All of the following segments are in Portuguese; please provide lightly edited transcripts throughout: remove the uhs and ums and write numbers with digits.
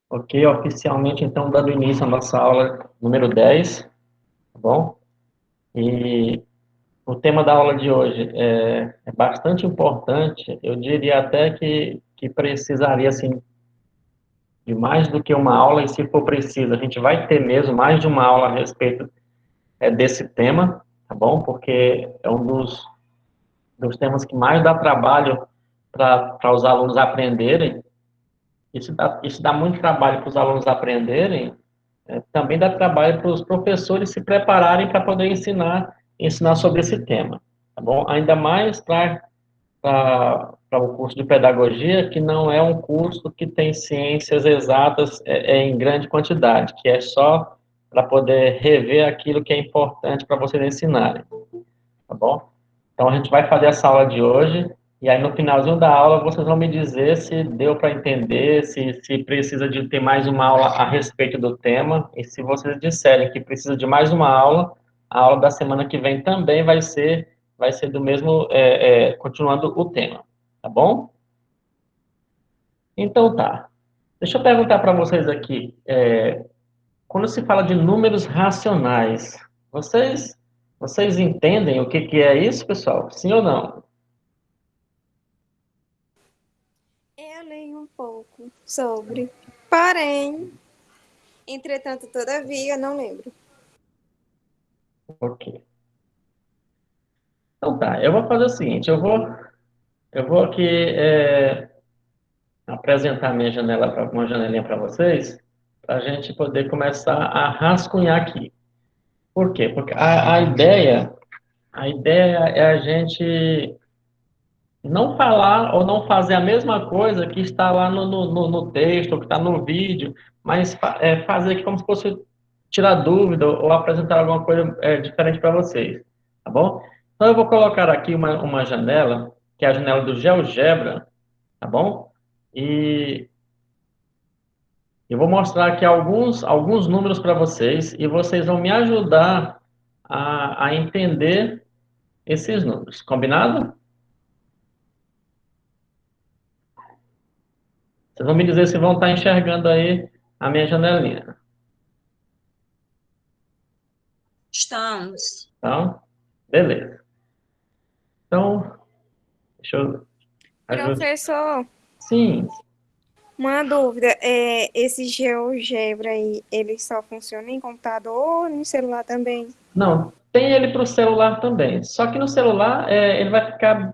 Ok, oficialmente, então, dando início à nossa aula número 10, tá bom? E o tema da aula de hoje é bastante importante, eu diria até que precisaria, assim, de mais do que uma aula, e se for preciso, a gente vai ter mesmo mais de uma aula a respeito desse tema, tá bom? Porque é um dos temas que mais dá trabalho para os alunos aprenderem. Isso dá muito trabalho para os alunos aprenderem, também dá trabalho para os professores se prepararem para poder ensinar sobre esse tema, tá bom? Ainda mais para o curso de pedagogia, que não é um curso que tem ciências exatas em grande quantidade, que é só para poder rever aquilo que é importante para vocês ensinarem, tá bom? Então, a gente vai fazer essa aula de hoje, e aí no finalzinho da aula vocês vão me dizer se deu para entender, se precisa de ter mais uma aula a respeito do tema, e se vocês disserem que precisa de mais uma aula, a aula da semana que vem também vai ser do mesmo, continuando o tema, tá bom? Então tá. Deixa eu perguntar para vocês aqui, quando se fala de números racionais, vocês, vocês entendem o que é isso, pessoal? Sim ou não? Eu leio um pouco sobre, porém, entretanto, todavia, não lembro. Ok. Então tá, eu vou fazer o seguinte, eu vou aqui apresentar minha janela, uma janelinha para vocês, para a gente poder começar a rascunhar aqui. Por quê? Porque a ideia é a gente não falar ou não fazer a mesma coisa que está lá no texto, ou que está no vídeo, mas fazer aqui como se fosse tirar dúvida ou apresentar alguma coisa diferente para vocês, tá bom? Então, eu vou colocar aqui uma janela, que é a janela do GeoGebra, tá bom? E eu vou mostrar aqui alguns números para vocês, e vocês vão me ajudar a entender esses números, combinado? Vocês vão me dizer se vão estar enxergando aí a minha janelinha. Estamos. Então, beleza. Então, deixa eu ajudar. Professor, Sim, uma dúvida, esse GeoGebra aí, ele só funciona em computador ou no celular também? não, tem ele para o celular também. Só que no celular ele vai ficar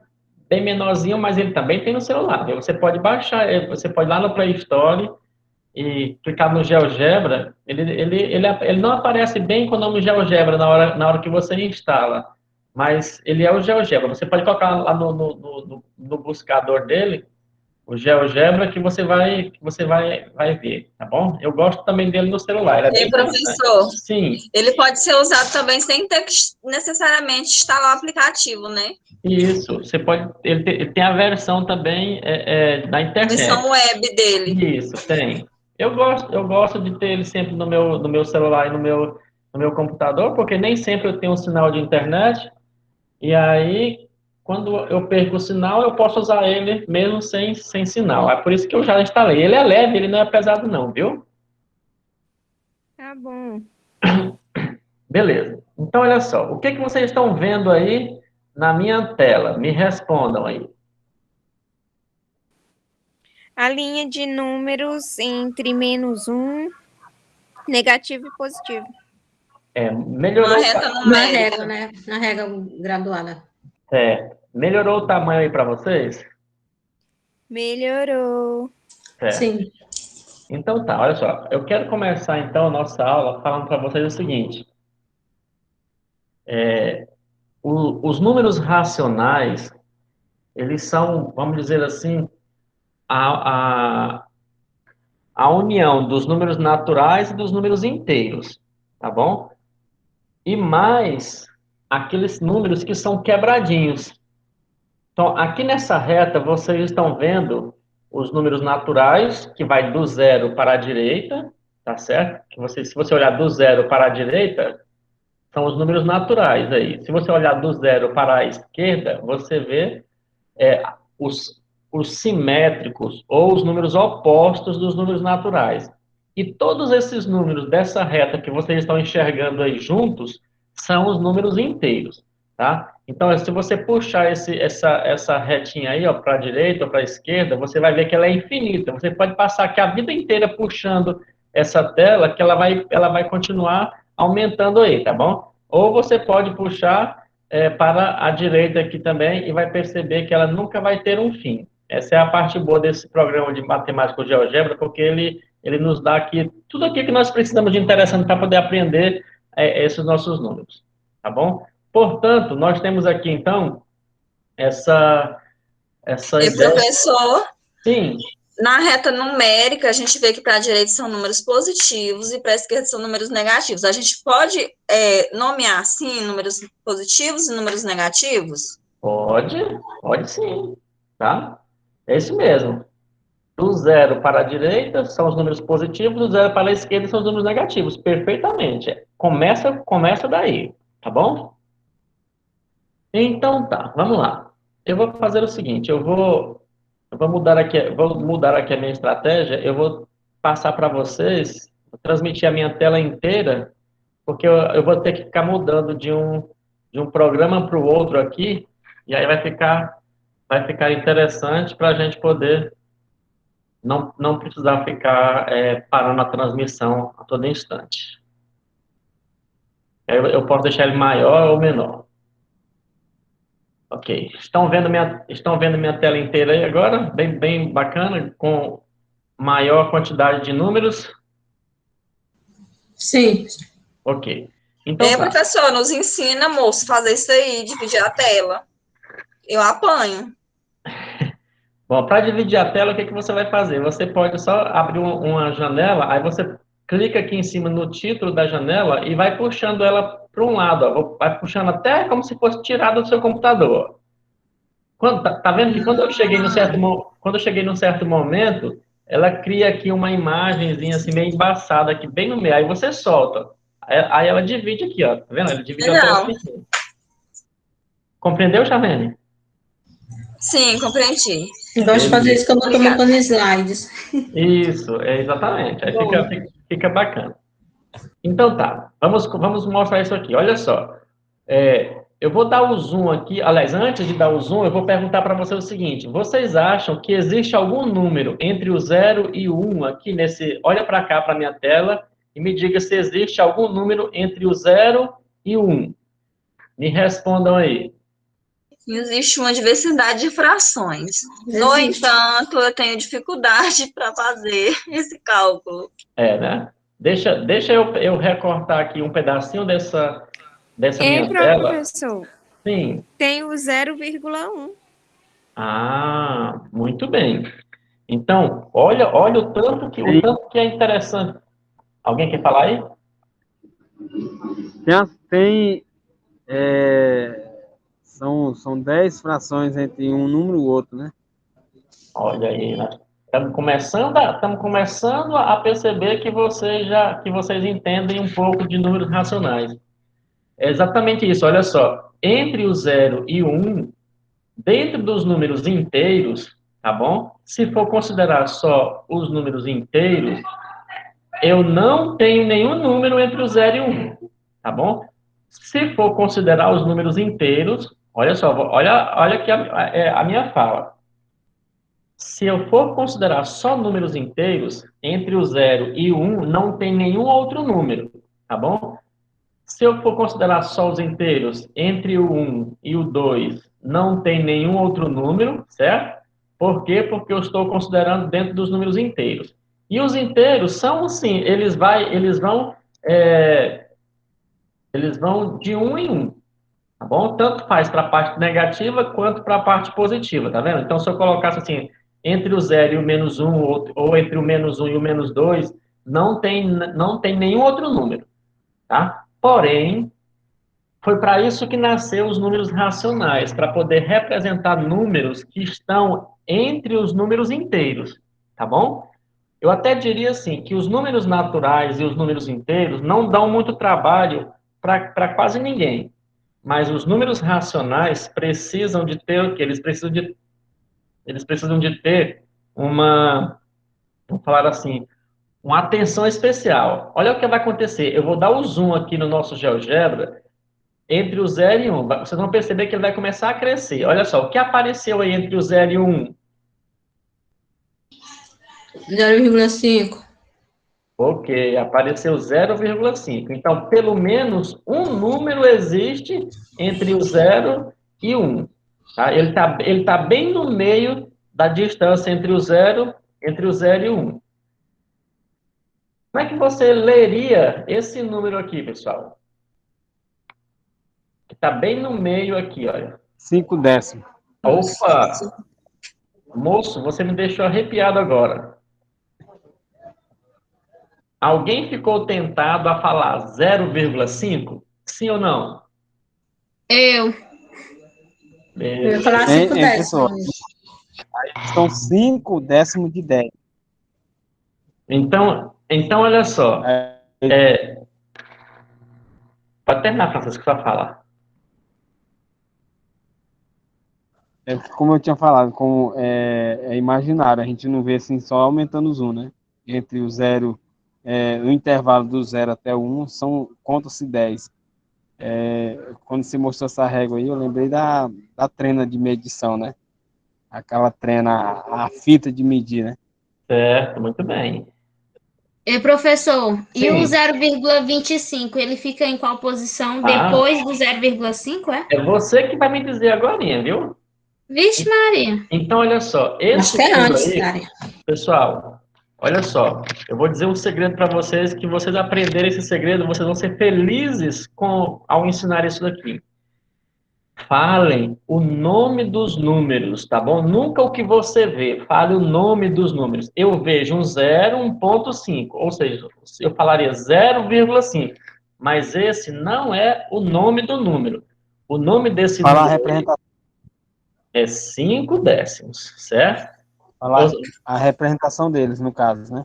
bem menorzinho, mas ele também tem no celular, viu? Você pode baixar, você pode ir lá no Play Store e clicar no GeoGebra. Ele não aparece bem com o nome GeoGebra na hora que você instala, mas ele é o GeoGebra. Você pode colocar lá no buscador dele o GeoGebra que você vai ver, tá bom? Eu gosto também dele no celular, ele é bem E, interessante. professor, Sim, ele pode ser usado também sem ter que necessariamente instalar o aplicativo, né? isso. Você pode. Ele tem a versão também da A internet. versão web dele. Isso, tem. Eu gosto de ter ele sempre no meu celular e no meu computador, porque nem sempre eu tenho um sinal de internet. E aí, quando eu perco o sinal, eu posso usar ele mesmo sem sinal. É por isso que eu já instalei. Ele é leve, ele não é pesado, não, viu? Tá bom. Beleza. Então, olha só. O que que vocês estão vendo aí na minha tela? Me respondam aí. A linha de números entre -1, negativo e positivo. Uma Melhorou, reta Na numérica. régua, né? Na régua graduada. melhorou o tamanho aí para vocês? Melhorou. Certo. Sim. Então tá, olha só. Eu quero começar então a nossa aula falando para vocês o seguinte: os números racionais, eles são, vamos dizer assim, a, a, a união dos números naturais e dos números inteiros, tá bom? E mais aqueles números que são quebradinhos. Então, aqui nessa reta, vocês estão vendo os números naturais, que vai do zero para a direita, tá certo? Se você olhar do zero para a direita, são os números naturais aí. Se você olhar do zero para a esquerda, você vê os, os simétricos ou os números opostos dos números naturais. E todos esses números dessa reta que vocês estão enxergando aí juntos são os números inteiros, tá? Então, se você puxar essa retinha aí, ó, para a direita ou para a esquerda, você vai ver que ela é infinita. Você pode passar aqui a vida inteira puxando essa tela, que ela vai continuar aumentando aí, tá bom? Ou você pode puxar para a direita aqui também e vai perceber que ela nunca vai ter um fim. Essa é a parte boa desse programa de matemática de GeoGebra, porque ele nos dá aqui tudo aquilo que nós precisamos de interessante para poder aprender esses nossos números, tá bom? Portanto, nós temos aqui, então, essa E ideia... professor, Sim. na reta numérica, a gente vê que para a direita são números positivos e para a esquerda são números negativos. A gente pode nomear, assim, números positivos e números negativos? Pode sim, tá? É isso mesmo. Do zero para a direita são os números positivos, do zero para a esquerda são os números negativos. Perfeitamente. Começa daí, tá bom? Então tá, vamos lá. Eu vou fazer o seguinte, eu vou mudar aqui a minha estratégia, eu vou passar para vocês, vou transmitir a minha tela inteira, porque eu vou ter que ficar mudando de um programa para o outro aqui, e aí vai ficar interessante para a gente poder não precisar ficar parando a transmissão a todo instante. Eu posso deixar ele maior ou menor. Ok. Estão vendo minha tela inteira aí agora? Bem bacana, com maior quantidade de números? Sim. Ok. Então tá. Professor, nos ensina, moço, fazer isso aí, dividir a tela. Eu apanho. Bom, para dividir a tela, o que você vai fazer? Você pode só abrir uma janela, aí você clica aqui em cima no título da janela e vai puxando ela para um lado, ó. Vai puxando até como se fosse tirado do seu computador. Tá vendo que quando eu cheguei num certo momento, ela cria aqui uma imagenzinha assim meio embaçada aqui bem no meio, aí você solta. Aí ela divide aqui, ó. Tá vendo? Ela divide a tela Não. assim. Compreendeu, Charlene? Sim, compreendi. Gosto de fazer isso que eu não estou montando slides. Isso, exatamente. Aí fica bacana. Então tá, vamos mostrar isso aqui. Olha só, eu vou dar o zoom aqui. Aliás, antes de dar o zoom, eu vou perguntar para vocês o seguinte: vocês acham que existe algum número entre o 0 e o 1 aqui nesse? Olha para cá, para minha tela, e me diga se existe algum número entre o 0 e o 1. Me respondam aí. Existe uma diversidade de frações. No entanto, eu tenho dificuldade para fazer esse cálculo. Né? Deixa eu recortar aqui um pedacinho dessa minha tela. Professor, Sim. tem o 0,1. Ah, muito bem. Então, olha o tanto que é interessante. Alguém quer falar aí? São 10 frações entre um número e o outro, né? Olha aí, nós estamos começando a perceber que vocês entendem um pouco de números racionais. É exatamente isso, olha só. Entre o 0 e o 1, dentro dos números inteiros, tá bom? Se for considerar só os números inteiros, eu não tenho nenhum número entre o 0 e o 1, tá bom? Se for considerar os números inteiros, olha só, olha aqui a minha fala. Se eu for considerar só números inteiros, entre o 0 e o 1, não tem nenhum outro número, tá bom? Se eu for considerar só os inteiros, entre o 1 e o 2, não tem nenhum outro número, certo? Por quê? Porque eu estou considerando dentro dos números inteiros. E os inteiros são assim, eles vão de 1 em 1, tá bom? Tanto faz para a parte negativa quanto para a parte positiva, tá vendo? Então, se eu colocasse assim, entre o 0 e o menos 1, ou entre o menos 1 e o menos 2, não tem nenhum outro número, tá? Porém, foi para isso que nasceu os números racionais, para poder representar números que estão entre os números inteiros, tá bom? Eu até diria assim, que os números naturais e os números inteiros não dão muito trabalho para quase ninguém. Mas os números racionais precisam de ter o quê? Eles precisam de eles precisam de ter uma, vamos falar assim, uma atenção especial. Olha o que vai acontecer. Eu vou dar o zoom aqui no nosso GeoGebra entre o 0 e 1. Vocês vão perceber que ele vai começar a crescer. Olha só, o que apareceu aí entre o 0 e o 1? 0,5. Ok, apareceu 0,5. Então, pelo menos um número existe entre o 0 e o 1. Tá? Ele tá bem no meio da distância entre o 0 e o 1. Como é que você leria esse número aqui, pessoal? Que está bem no meio aqui, olha. 5 décimos. Opa! Moço, você me deixou arrepiado agora. Alguém ficou tentado a falar 0,5? Sim ou não? Eu ia falar 5 pessoal, décimos. são 5 décimos de 10. Então olha só. Pode terminar, Francisco, só falar. Como eu tinha falado, como é imaginário, a gente não vê assim só aumentando o zoom, né? Entre o 0, no intervalo do 0 até o 1, conta-se 10. Quando você mostrou essa régua aí, eu lembrei da trena de medição, né? Aquela trena, a fita de medir, né? Certo, muito bem. E professor, e o Sim. 0,25, ele fica em qual posição Ah, depois do 0,5, é? é você que vai me dizer agora, viu? Vixe Maria. Então, olha só, Acho esse que é número antes, aí, Dária. pessoal, olha só, eu vou dizer um segredo para vocês, que vocês aprenderem esse segredo, vocês vão ser felizes ao ensinar isso daqui. Falem o nome dos números, tá bom? Nunca o que você vê, fale o nome dos números. Eu vejo um 0, 1,5, ou seja, eu falaria 0,5, mas esse não é o nome do número. O nome desse Falar a número representação. é 5 décimos, certo? Falar a representação deles, no caso, né?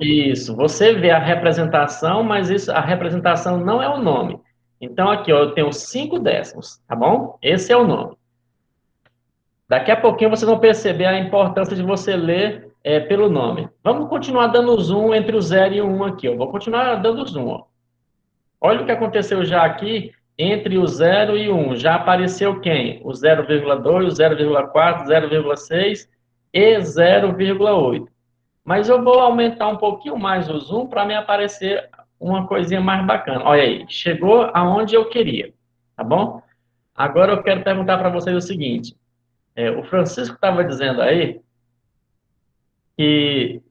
Isso, você vê a representação, mas a representação não é o nome. Então, aqui, ó, eu tenho 5 décimos, tá bom? Esse é o nome. Daqui a pouquinho vocês vão perceber a importância de você ler pelo nome. Vamos continuar dando zoom entre o 0 e o 1 aqui, ó. Vou continuar dando zoom, ó. Olha o que aconteceu já aqui entre o 0 e o 1. Já apareceu quem? O 0,2, o 0,4, 0,6 e 0,8. Mas eu vou aumentar um pouquinho mais o zoom para me aparecer uma coisinha mais bacana. Olha aí, chegou aonde eu queria, tá bom? Agora eu quero perguntar para vocês o seguinte. O Francisco estava dizendo aí que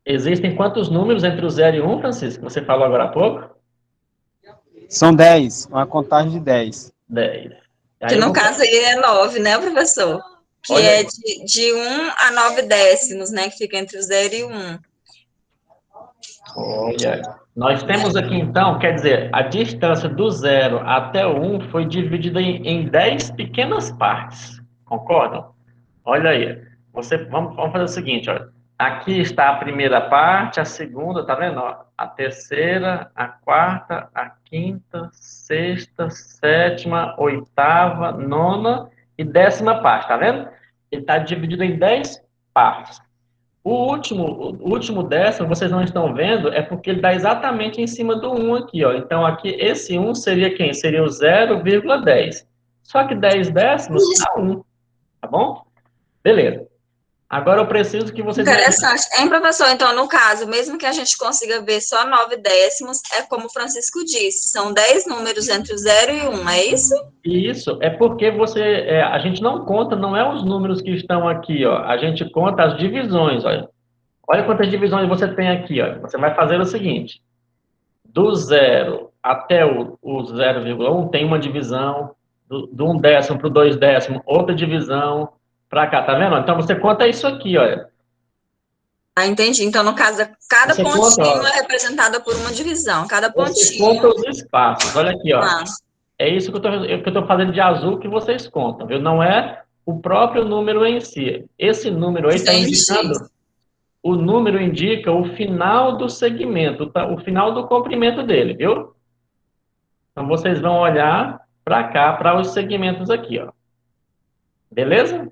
existem quantos números entre o 0 e o 1, Francisco? Você falou agora há pouco? São 10, uma contagem de 10. 10. Que no caso aí é 9, né, professor? Que Olha, é de 1 a 9 décimos, né? Que fica entre o 0 e o 1. olha, nós temos aqui então, quer dizer, a distância do 0 até o 1 foi dividida em 10 pequenas partes. Concordam? Olha aí. Vamos fazer o seguinte, olha. Aqui está a primeira parte, a segunda, tá vendo? Ó, a terceira, a quarta, a quinta, sexta, sétima, oitava, nona e 10ª parte, tá vendo? Ele está dividido em 10 partes. O último décimo, vocês não estão vendo, é porque ele dá exatamente em cima do 1 aqui, ó. Então, aqui, esse 1 seria quem? Seria o 0,10. Só que 10 décimos dá 1, tá bom? Beleza. Agora eu preciso que vocês... Interessante. Hein, professor? Então, no caso, mesmo que a gente consiga ver só 9 décimos, é como o Francisco disse, são 10 números entre o 0 e o 1, é isso? Isso, é porque a gente não conta, não é os números que estão aqui, ó. A gente conta as divisões, olha. Olha quantas divisões você tem aqui, ó. Você vai fazer o seguinte. Do 0 até o 0,1 tem uma divisão, do 1 décimo para o 2 décimo, outra divisão, para cá, tá vendo? Então você conta isso aqui, olha. Ah, entendi. Então, no caso, cada Você pontinho conta, é representado por uma divisão. Cada você pontinho. conta os espaços, olha aqui, ó. Ah, É isso que eu tô fazendo de azul que vocês contam, viu? Não é o próprio número em si. Esse número aí está indicando, o número indica o final do segmento, tá? O final do comprimento dele, viu? Então vocês vão olhar para cá, para os segmentos aqui, ó. Beleza?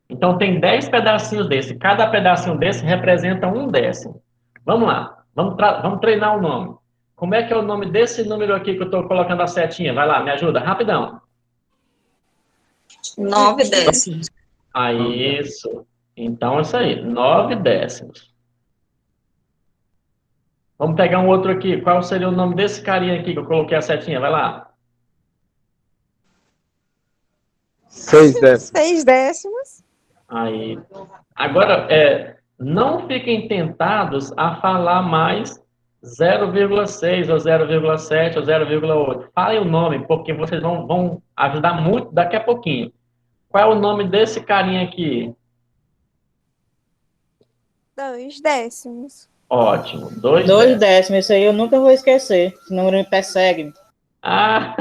Então, tem 10 pedacinhos desse. Cada pedacinho desse representa 1/10. Vamos lá. Vamos treinar o nome. Como é que é o nome desse número aqui que eu estou colocando a setinha? Vai lá, me ajuda, rapidão. 9/10. Aí, isso. Então, é isso aí. 9/10. Vamos pegar um outro aqui. Qual seria o nome desse carinha aqui que eu coloquei a setinha? Vai lá. 6/10. 6/10. Aí. Agora, não fiquem tentados a falar mais 0,6 ou 0,7 ou 0,8. Falem o nome, porque vocês vão ajudar muito daqui a pouquinho. Qual é o nome desse carinha aqui? 2/10. Ótimo. 2/10. 2/10, isso aí eu nunca vou esquecer. Esse número me persegue. Ah,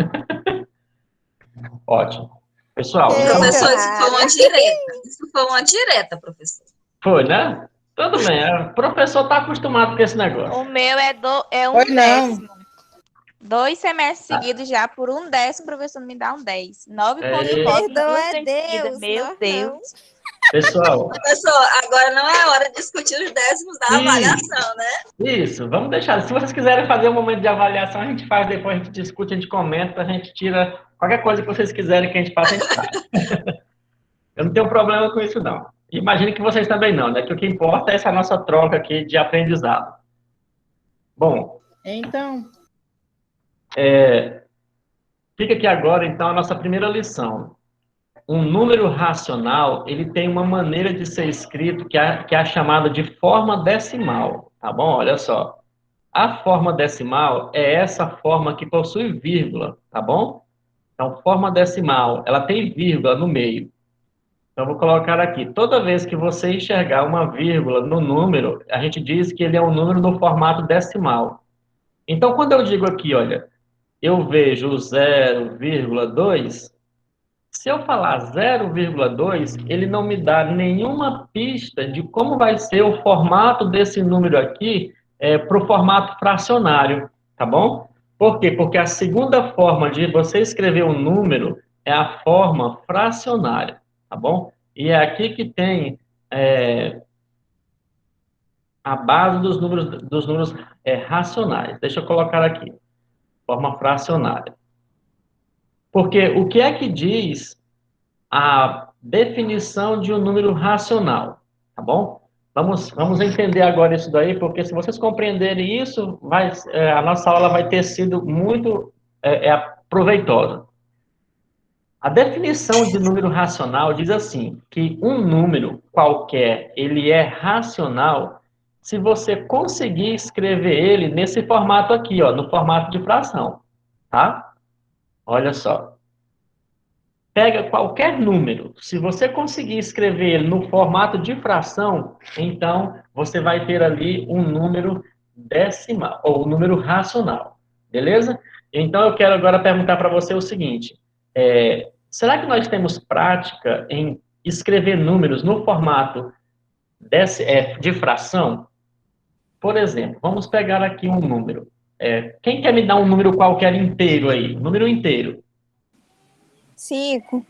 ótimo. Pessoal, Professor, isso foi uma direta. Isso foi uma direta, professor. foi, né? Tudo bem. O professor está acostumado com esse negócio. O meu é um Pois não. 10º. 2 semestres seguidos já por 1/10, o professor me dá um 10. 9,9 Perdoa seguida. Deus. Meu nós Deus. não. Pessoal, Professor, agora não é hora de discutir os décimos da avaliação, né? isso, vamos deixar. Se vocês quiserem fazer um momento de avaliação, a gente faz depois, a gente discute, a gente comenta, a gente tira qualquer coisa que vocês quiserem que a gente faça, a gente faz. Eu não tenho problema com isso, não. Imagino que vocês também não, né? Que o que importa é essa nossa troca aqui de aprendizado. Bom, Então, fica aqui agora, então, a nossa primeira lição. Um número racional, ele tem uma maneira de ser escrito que é a chamada de forma decimal, tá bom? Olha só. A forma decimal é essa forma que possui vírgula, tá bom? Então, forma decimal, ela tem vírgula no meio. Então, eu vou colocar aqui. Toda vez que você enxergar uma vírgula no número, a gente diz que ele é um número no formato decimal. Então, quando eu digo aqui, olha, eu vejo o 0,2, se eu falar 0,2, ele não me dá nenhuma pista de como vai ser o formato desse número aqui para o formato fracionário, tá bom? Por quê? Porque a segunda forma de você escrever um número é a forma fracionária, tá bom? E é aqui que tem a base dos números racionais. Deixa eu colocar aqui, forma fracionária. Porque o que é que diz a definição de um número racional, tá bom? Vamos entender agora isso daí, porque se vocês compreenderem isso, a nossa aula vai ter sido muito proveitosa. A definição de número racional diz assim, que um número qualquer, ele é racional se você conseguir escrever ele nesse formato aqui, ó, no formato de fração, tá? Olha só. Pega qualquer número, se você conseguir escrever ele no formato de fração, então você vai ter ali um número decimal, ou um número racional, beleza? Então eu quero agora perguntar para você o seguinte, será que nós temos prática em escrever números no formato de fração? Por exemplo, vamos pegar aqui um número. Quem quer me dar um número qualquer inteiro aí? Número inteiro. 5.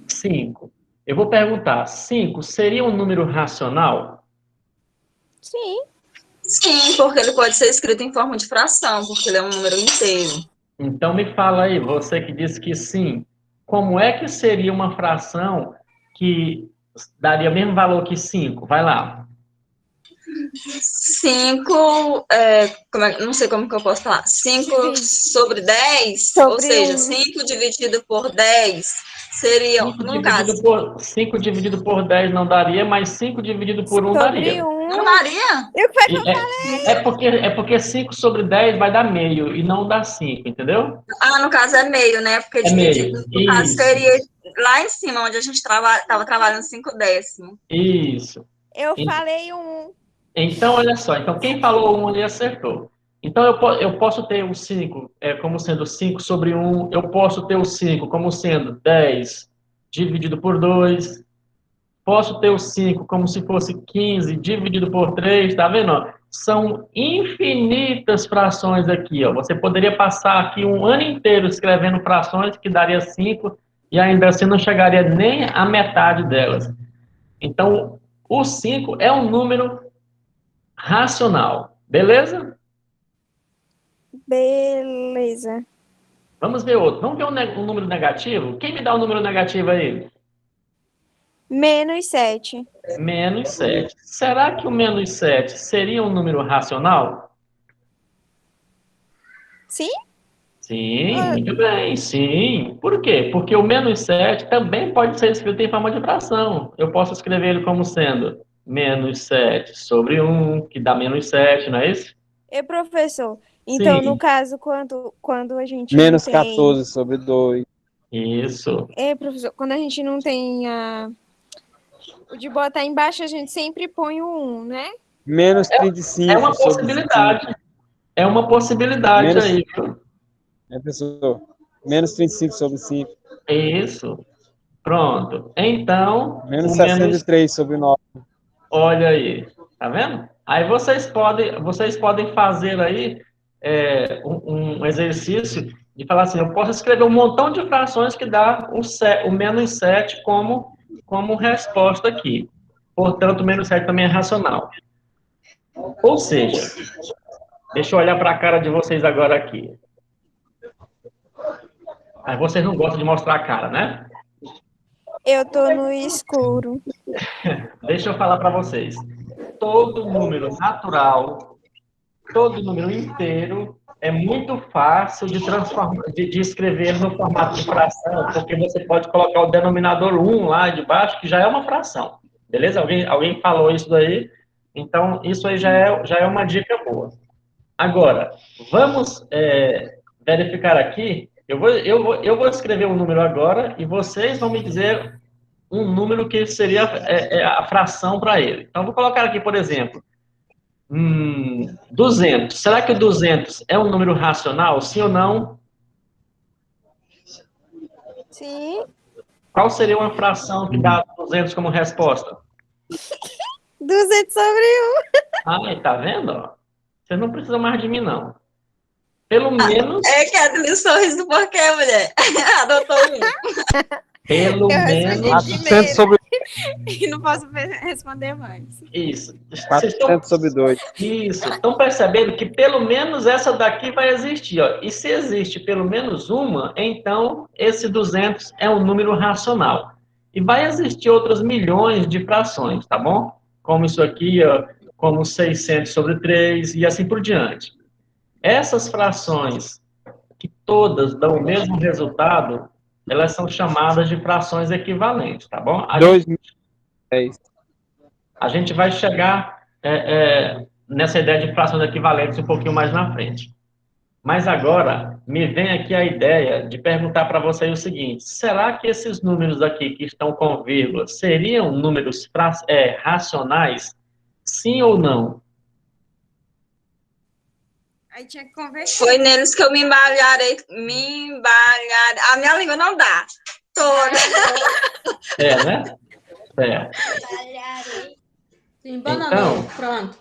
5. Eu vou perguntar, 5 seria um número racional? Sim. Sim, porque ele pode ser escrito em forma de fração, porque ele é um número inteiro. Então me fala aí, você que disse que sim, como é que seria uma fração que daria o mesmo valor que 5? Vai lá. 5, não sei como que eu posso falar, 5 sobre 10, ou seja, 5 dividido por 10 seria, no caso... 5 dividido por 10 não daria, mas 5 dividido por 1 daria. Não daria? É porque 5 sobre 10 vai dar meio e não dá 5, entendeu? Ah, no caso é meio, né? Porque dividido, no caso, seria lá em cima, onde a gente estava trabalhando 5/10. Isso. Eu falei 1. Então, olha só. Então, quem falou 1 ali acertou. Então, eu posso ter o 5 como sendo 5 sobre 1. Eu posso ter o 5 como sendo 10 dividido por 2. Posso ter o 5 como se fosse 15 dividido por 3. Tá vendo? São infinitas frações aqui. Ó. Você poderia passar aqui um ano inteiro escrevendo frações que daria 5 e ainda assim não chegaria nem à metade delas. Então, o 5 é um número racional. Beleza? Beleza. Vamos ver outro. Vamos ver um número negativo? Quem me dá o número negativo aí? -7. -7. Será que o -7 seria um número racional? Sim? Sim, muito bem, sim. Por quê? Porque o -7 também pode ser escrito em forma de fração. Eu posso escrever ele como sendo -7 sobre 1, que dá -7, não é isso? Professor, então, no Sim, caso, quando a gente não Menos tem... 14 sobre 2. isso. Professor, quando a gente não tem o de botar embaixo, a gente sempre põe o 1, né? Menos É 35 uma sobre 5. possibilidade. É uma possibilidade Menos, aí. professor, menos 35 sobre 5. Isso. Pronto. Então, Menos o menos 63 sobre 9. olha aí, tá vendo? Aí vocês podem fazer aí um exercício de falar assim, eu posso escrever um montão de frações que dá o -7 como resposta aqui. Portanto, o -7 também é racional. Ou seja, deixa eu olhar para a cara de vocês agora aqui. Aí vocês não gostam de mostrar a cara, né? Eu tô no escuro. Deixa eu falar para vocês. Todo número natural, todo número inteiro é muito fácil de transformar, de escrever no formato de fração, porque você pode colocar o denominador 1 lá de baixo, que já é uma fração. Beleza? Alguém falou isso daí? Então, isso aí já é uma dica boa. Agora, vamos verificar aqui. Eu vou escrever um número agora e vocês vão me dizer um número que seria a fração para ele. Então, vou colocar aqui, por exemplo, 200. Será que o 200 é um número racional, sim ou não? Sim. Qual seria uma fração que dá 200 como resposta? 200 sobre 1. Ah, tá vendo? Ó? Vocês não precisam mais de mim, não. Pelo menos... É que a sorriso do porquê, mulher. Adotou um. Pelo Eu menos... respondi 400 primeiro. sobre E não posso responder mais. Isso. 400 sobre 2. Isso. Estão percebendo que pelo menos essa daqui vai existir, ó. E se existe pelo menos uma, então esse 200 é um número racional. E vai existir outros milhões de frações, tá bom? Como isso aqui, ó, como 600 sobre 3 e assim por diante. Essas frações, que todas dão o mesmo resultado, elas são chamadas de frações equivalentes, tá bom? 2010. A gente vai chegar nessa ideia de frações equivalentes um pouquinho mais na frente. Mas agora, me vem aqui a ideia de perguntar para vocês o seguinte: será que esses números aqui que estão com vírgula seriam números racionais? Sim ou não? Aí tinha que conversar. Foi neles que eu me embaralhei. A minha língua não dá. Toda. Né? Sim, banana. Então, Pronto.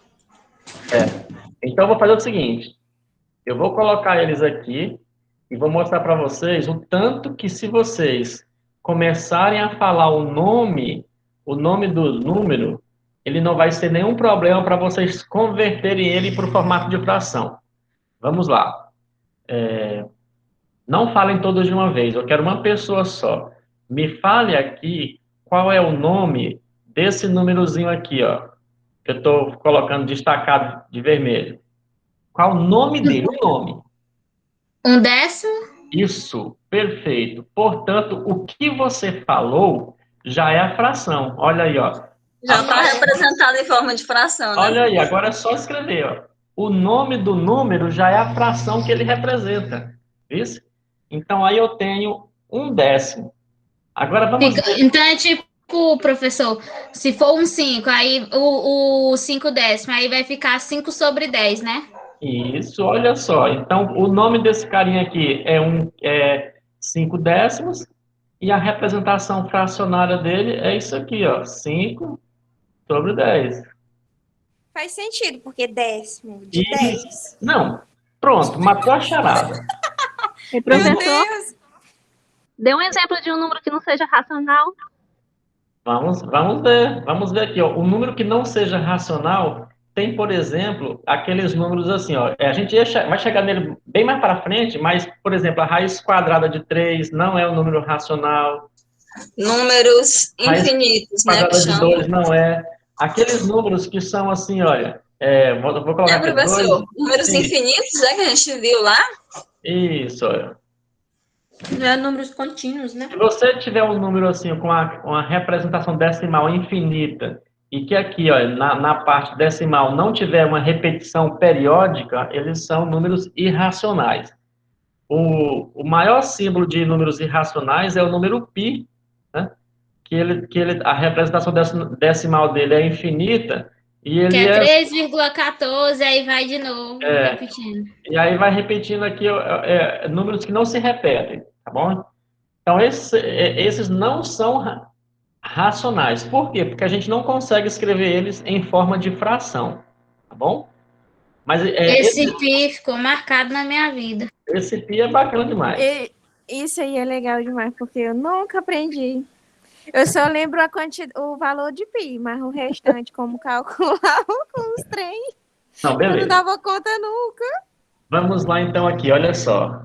então eu vou fazer o seguinte: eu vou colocar eles aqui e vou mostrar para vocês o tanto que se vocês começarem a falar o nome do número, ele não vai ser nenhum problema para vocês converterem ele para o formato de fração. Vamos lá. Não falem todos de uma vez, eu quero uma pessoa só. Me fale aqui qual é o nome desse númerozinho aqui, ó, que eu estou colocando destacado de vermelho. Qual o nome dele? O nome. 1/10. Isso, perfeito. Portanto, o que você falou já é a fração. Olha aí, ó. Já está representado em forma de fração, né? Olha aí, agora é só escrever, ó. O nome do número já é a fração que ele representa. Isso? Então, aí eu tenho 1/10. Agora vamos ver. Então é tipo, professor, se for um 5, aí o 5/10, aí vai ficar 5 sobre 10, né? Isso, olha só. Então, o nome desse carinha aqui é 5/10 e a representação fracionária dele é isso aqui, ó, 5 sobre 10. Faz sentido, porque décimo de 10. Não, pronto, matou a charada. E Meu professor, Deus! dê um exemplo de um número que não seja racional. Vamos ver aqui, ó. O número que não seja racional tem, por exemplo, aqueles números assim, ó. A gente vai chegar nele bem mais para frente, mas, por exemplo, a raiz quadrada de 3 não é um número racional. Números Raiz infinitos, né, que quadrada de chamam. 2 não é. Aqueles números que são assim, olha, vou colocar aqui professor? 2. Números Sim, infinitos, que a gente viu lá? isso, olha. Não é números contínuos, né? Se você tiver um número assim, com uma representação decimal infinita, e que aqui, ó, na parte decimal não tiver uma repetição periódica, eles são números irracionais. O maior símbolo de números irracionais é o número π, né? A representação decimal dele é infinita, e Que ele é é 3,14, aí vai de novo, repetindo. e aí vai repetindo aqui números que não se repetem, tá bom? Então, esses não são racionais. Por quê? Porque a gente não consegue escrever eles em forma de fração, tá bom? Mas Esse pi ficou marcado na minha vida. esse pi é bacana demais. Isso aí é legal demais, porque eu nunca aprendi. Eu só lembro o valor de pi, mas o restante, como calcular com os trem, Não, eu beleza. não dava conta nunca. Vamos lá, então, aqui, olha só.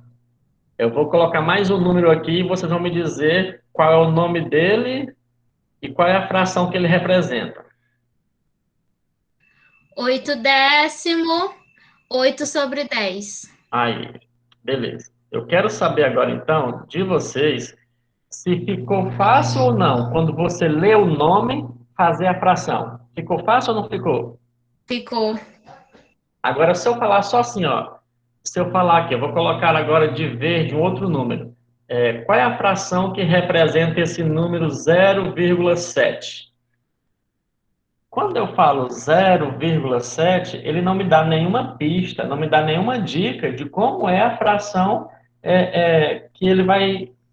Eu vou colocar mais um número aqui e vocês vão me dizer qual é o nome dele e qual é a fração que ele representa. 8 décimo, 8 sobre 10. Aí, beleza. Eu quero saber agora, então, de vocês, se ficou fácil ou não, quando você lê o nome, fazer a fração. Ficou fácil ou não ficou? Ficou. Agora, se eu falar só assim, ó, se eu falar aqui, eu vou colocar agora de verde um outro número. Qual é a fração que representa esse número 0,7? Quando eu falo 0,7, ele não me dá nenhuma pista, não me dá nenhuma dica de como é a fração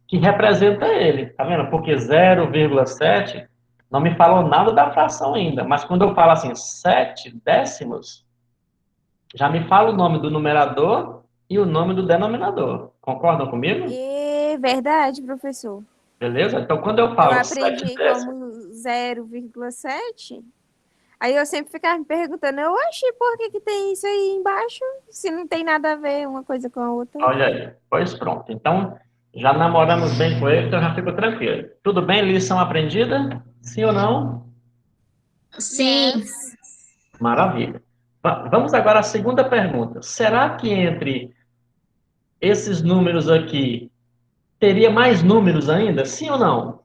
que representa ele, tá vendo? Porque 0,7 não me falou nada da fração ainda, mas quando eu falo assim, 7 décimos, já me fala o nome do numerador e o nome do denominador. Concordam comigo? É verdade, professor. Beleza? Então, quando eu Eu falo 7 aprendi décimos, como 0,7. Aí eu sempre ficava me perguntando, eu achei por que tem isso aí embaixo, se não tem nada a ver uma coisa com a outra. olha aí. Pois pronto. Então, já namoramos bem com ele, então já fico tranquilo. Tudo bem? Lição aprendida? Sim ou não? Sim. Maravilha. Vamos agora à segunda pergunta. Será que entre esses números aqui, teria mais números ainda? Sim ou não?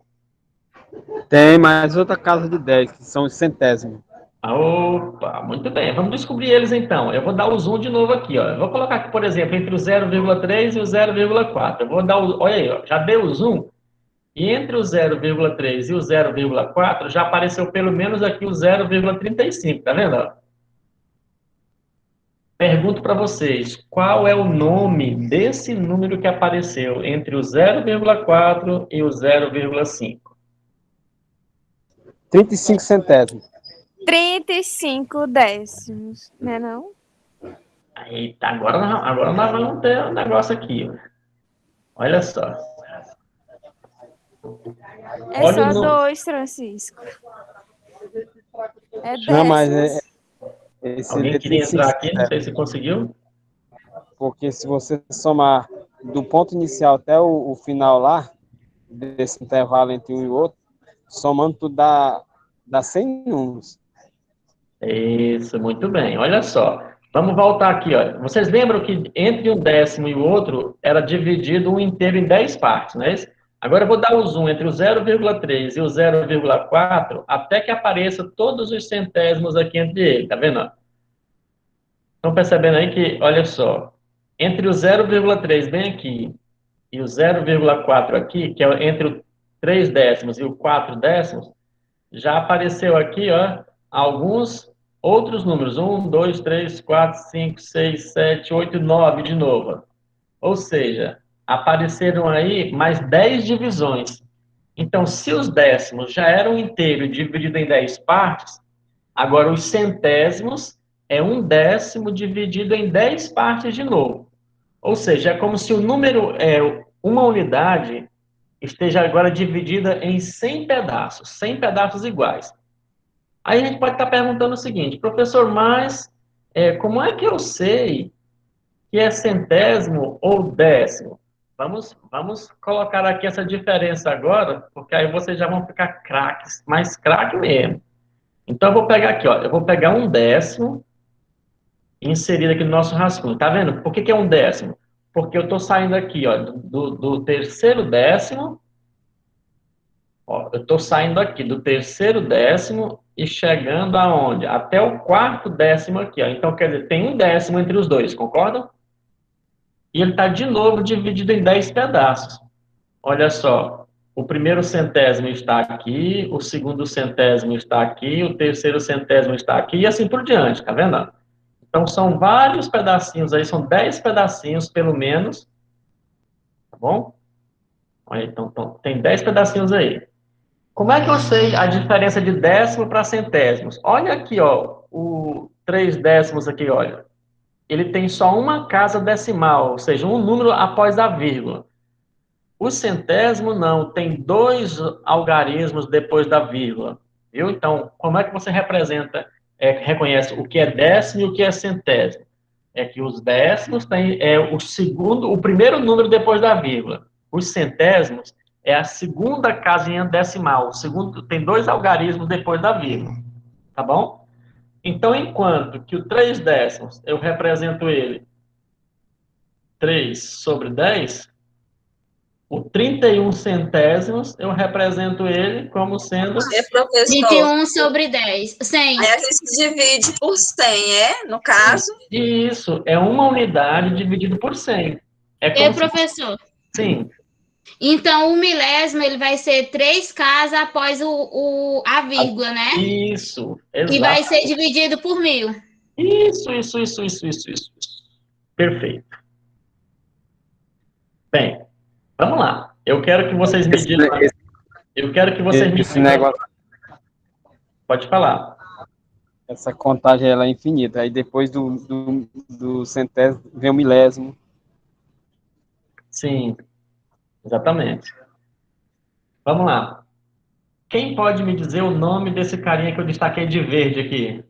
Tem mais outra casa de 10, que são os centésimos. Opa, muito bem. Vamos descobrir eles então. Eu vou dar o zoom de novo aqui, ó. Eu vou colocar aqui, por exemplo, entre o 0,3 e o 0,4. Eu vou dar olha aí, ó, já deu o zoom. E entre o 0,3 e o 0,4 já apareceu pelo menos aqui o 0,35, tá vendo? Ó? Pergunto para vocês, qual é o nome desse número que apareceu entre o 0,4 e o 0,5? 35 centésimos. 35 décimos, né não? Eita, agora nós vamos ter um negócio aqui. Ó. Olha só. É Olha só 2, Francisco. É Não, mas décimos. esse Alguém de queria 35 entrar aqui, não sei centésimos, se conseguiu. porque se você somar do ponto inicial até o final lá, desse intervalo entre um e outro, somando tudo dá 100 números. Isso, muito bem. Olha só. Vamos voltar aqui, olha. Vocês lembram que entre um décimo e o outro era dividido um inteiro em 10 partes, não é isso? Agora eu vou dar o zoom entre o 0,3 e o 0,4 até que apareça todos os centésimos aqui entre eles, tá vendo? Estão percebendo aí que, olha só, entre o 0,3 bem aqui e o 0,4 aqui, que é entre o 3 décimos e o 4 décimos, já apareceu aqui, ó, alguns outros números. 1, 2, 3, 4, 5, 6, 7, 8, 9 de novo. Ou seja, apareceram aí mais 10 divisões. Então, se os décimos já eram inteiro dividido em 10 partes, agora os centésimos é um décimo dividido em 10 partes de novo. Ou seja, é como se o número uma unidade esteja agora dividida em 100 pedaços iguais. Aí a gente pode estar perguntando o seguinte, professor, mas como é que eu sei que é centésimo ou décimo? Vamos colocar aqui essa diferença agora, porque aí vocês já vão ficar craques, mas craque mesmo. Então, eu vou pegar aqui, ó, eu vou pegar um décimo e inserir aqui no nosso rascunho. Tá vendo? Por que é um décimo? Porque eu estou saindo aqui, ó, do terceiro décimo, ó, eu estou saindo aqui do terceiro décimo e chegando aonde? Até o quarto décimo aqui, ó. Então, quer dizer, tem um décimo entre os dois, concordam? E ele está de novo dividido em 10 pedaços. Olha só, o primeiro centésimo está aqui, o segundo centésimo está aqui, o terceiro centésimo está aqui, e assim por diante, tá vendo? Então, são vários pedacinhos aí, são 10 pedacinhos, pelo menos, tá bom? Olha, então, tem 10 pedacinhos aí. Como é que eu sei a diferença de décimo para centésimos? Olha aqui, ó, o 3 décimos aqui, olha. Ele tem só uma casa decimal, ou seja, um número após a vírgula. O centésimo não, tem 2 algarismos depois da vírgula, viu? Então, como é que você reconhece o que é décimo e o que é centésimo? É que os décimos têm o primeiro número depois da vírgula. Os centésimos é a segunda casinha decimal, o segundo tem 2 algarismos depois da vírgula, tá bom? Então, enquanto que o 3 décimos, eu represento ele 3 sobre 10, o 31 centésimos, eu represento ele como sendo... Professor, 21 sobre 10. 100. aí a gente divide por 100, no caso? Isso, é uma unidade dividido por 100. Professor. Sim. Então, o milésimo, ele vai ser 3 casas após a vírgula, né? Isso, exato. E vai ser dividido por 1000. Isso. Perfeito. Bem, vamos lá. Eu quero que vocês me digam... Esse negócio, Pode falar. essa contagem ela é infinita. Aí depois do centésimo vem o milésimo. Sim, exatamente. Vamos lá. Quem pode me dizer o nome desse carinha que eu destaquei de verde aqui?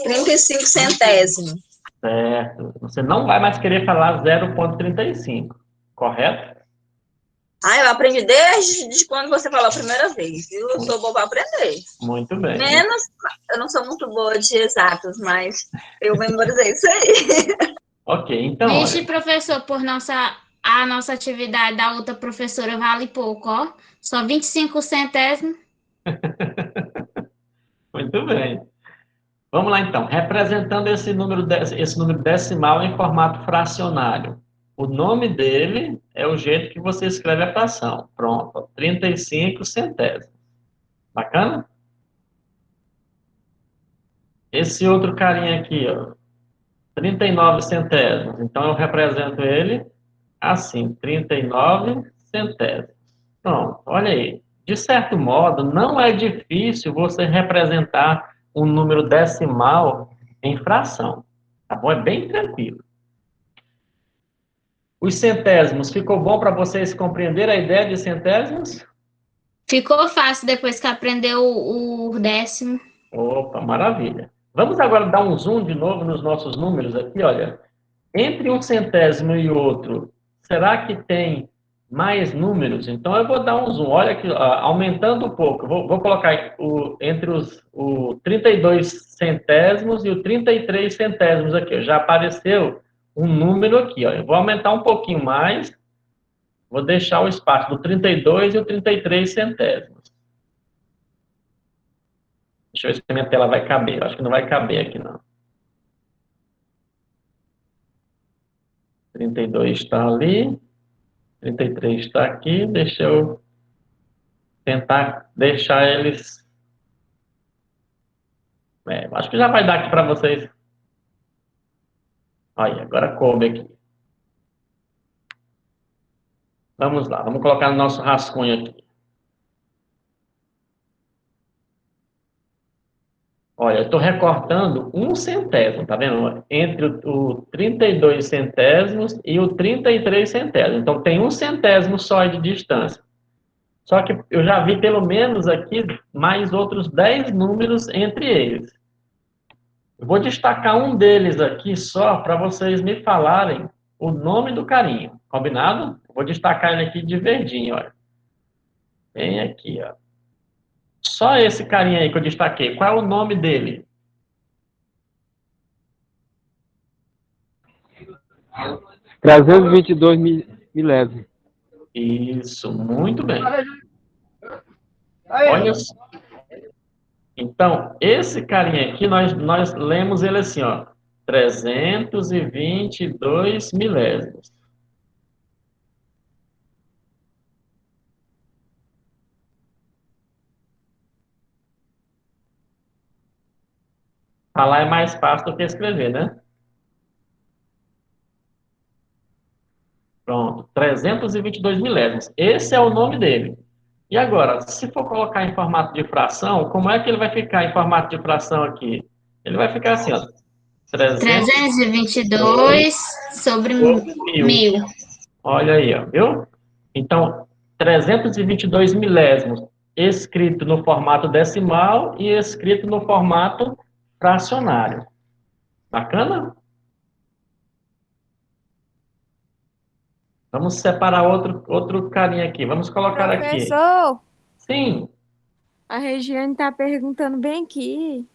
35 centésimos. Certo. Você não vai mais querer falar 0,35, correto? Eu aprendi desde quando você falou a primeira vez, viu? Eu sou boa para aprender. Muito bem. Menos, eu não sou muito boa de exatos, mas eu memorizei isso aí. Ok, então, Vixe, olha, professor, a nossa atividade da outra professora vale pouco, ó. Só 25 centésimos. muito bem. Vamos lá, então. Representando esse número decimal em formato fracionário. O nome dele é o jeito que você escreve a fração. Pronto, 35 centésimos. Bacana? Esse outro carinha aqui, ó, 39 centésimos. Então, eu represento ele assim, 39 centésimos. Pronto, olha aí. De certo modo, não é difícil você representar um número decimal em fração. Tá bom? É bem tranquilo. Os centésimos, ficou bom para vocês compreenderem a ideia de centésimos? Ficou fácil depois que aprendeu o décimo. Opa, maravilha. Vamos agora dar um zoom de novo nos nossos números aqui, olha. Entre um centésimo e outro, será que tem mais números? Então, eu vou dar um zoom. Olha aqui, aumentando um pouco. Vou colocar entre o 32 centésimos e o 33 centésimos aqui. Ó. Já apareceu um número aqui. Ó. Eu vou aumentar um pouquinho mais. Vou deixar o espaço do 32 e o 33 centésimos. Deixa eu ver se a minha tela vai caber. Eu acho que não vai caber aqui, não. 32 está ali. 33 está aqui. Deixa eu tentar deixar eles... acho que já vai dar aqui para vocês. Olha, agora coube aqui. Vamos lá, vamos colocar no nosso rascunho aqui. Olha, eu estou recortando um centésimo, tá vendo? Entre o 32 centésimos e o 33 centésimos. Então, tem um centésimo só de distância. Só que eu já vi pelo menos aqui mais outros 10 números entre eles. Eu vou destacar um deles aqui só para vocês me falarem o nome do carinho. Combinado? Vou destacar ele aqui de verdinho, olha. Bem aqui, ó. Só esse carinha aí que eu destaquei. Qual é o nome dele? milésimos. Isso, muito bem. Olha só. Então, esse carinha aqui, nós lemos ele assim, ó. 322 milésimos. Falar é mais fácil do que escrever, né? Pronto, 322 milésimos. Esse é o nome dele. E agora, se for colocar em formato de fração, como é que ele vai ficar em formato de fração aqui? Ele vai ficar assim, ó. 322 sobre 1000. Olha aí, ó, viu? Então, 322 milésimos escrito no formato decimal e escrito no formato fracionário. Bacana? Vamos separar outro carinha aqui. Vamos colocar aqui. Professor, Sim. a Regiane está perguntando bem aqui,